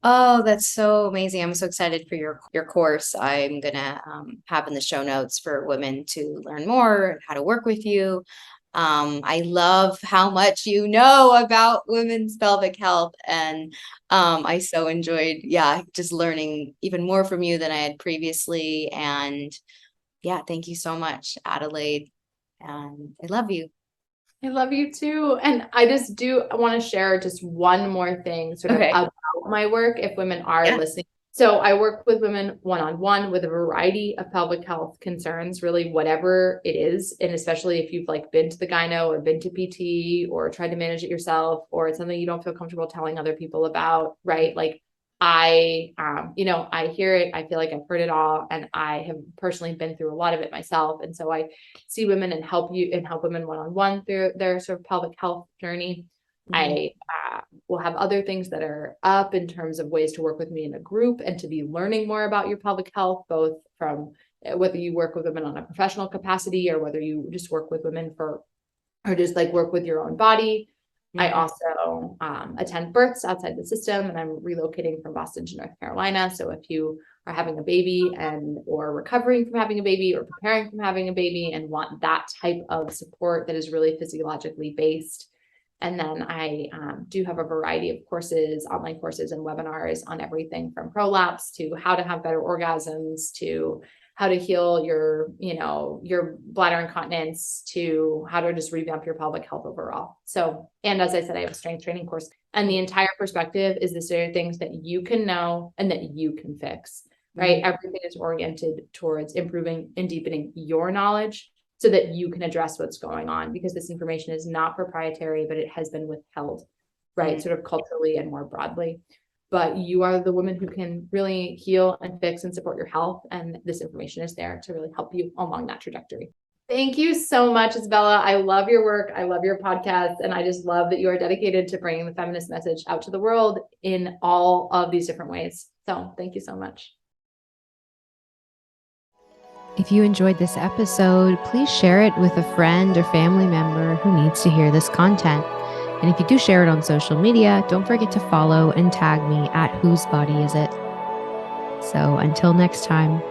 Oh, that's so amazing. I'm so excited for your course. I'm gonna have in the show notes for women to learn more how to work with you. I love how much you know about women's pelvic health, and I so enjoyed, just learning even more from you than I had previously. And thank you so much, Adelaide. And I love you. I love you too. And I just want to share just one more thing sort of about my work if women are listening. So I work with women one-on-one with a variety of pelvic health concerns, really whatever it is. And especially if you've like been to the gyno or been to PT or tried to manage it yourself, or it's something you don't feel comfortable telling other people about, right? Like I hear it, I feel like I've heard it all, and I have personally been through a lot of it myself. And so I see women and help women one-on-one through their sort of pelvic health journey. I will have other things that are up in terms of ways to work with me in a group and to be learning more about your pelvic health, both from whether you work with women on a professional capacity or whether you just work with women or just like work with your own body. I also attend births outside the system, and I'm relocating from Boston to North Carolina. So if you are having a baby or recovering from having a baby or preparing from having a baby and want that type of support that is really physiologically based. And then I do have a variety of courses, online courses and webinars on everything from prolapse to how to have better orgasms to how to heal your bladder incontinence to how to just revamp your pelvic health overall. So, and as I said, I have a strength training course, and the entire perspective is this are things that you can know and that you can fix, right? Everything is oriented towards improving and deepening your knowledge so that you can address what's going on, because this information is not proprietary, but it has been withheld, right? Sort of culturally and more broadly. But you are the woman who can really heal and fix and support your health. And this information is there to really help you along that trajectory. Thank you so much, Isabella. I love your work. I love your podcast. And I just love that you are dedicated to bringing the feminist message out to the world in all of these different ways. So thank you so much. If you enjoyed this episode, please share it with a friend or family member who needs to hear this content. And if you do share it on social media, don't forget to follow and tag me at Whose Body Is It? So until next time.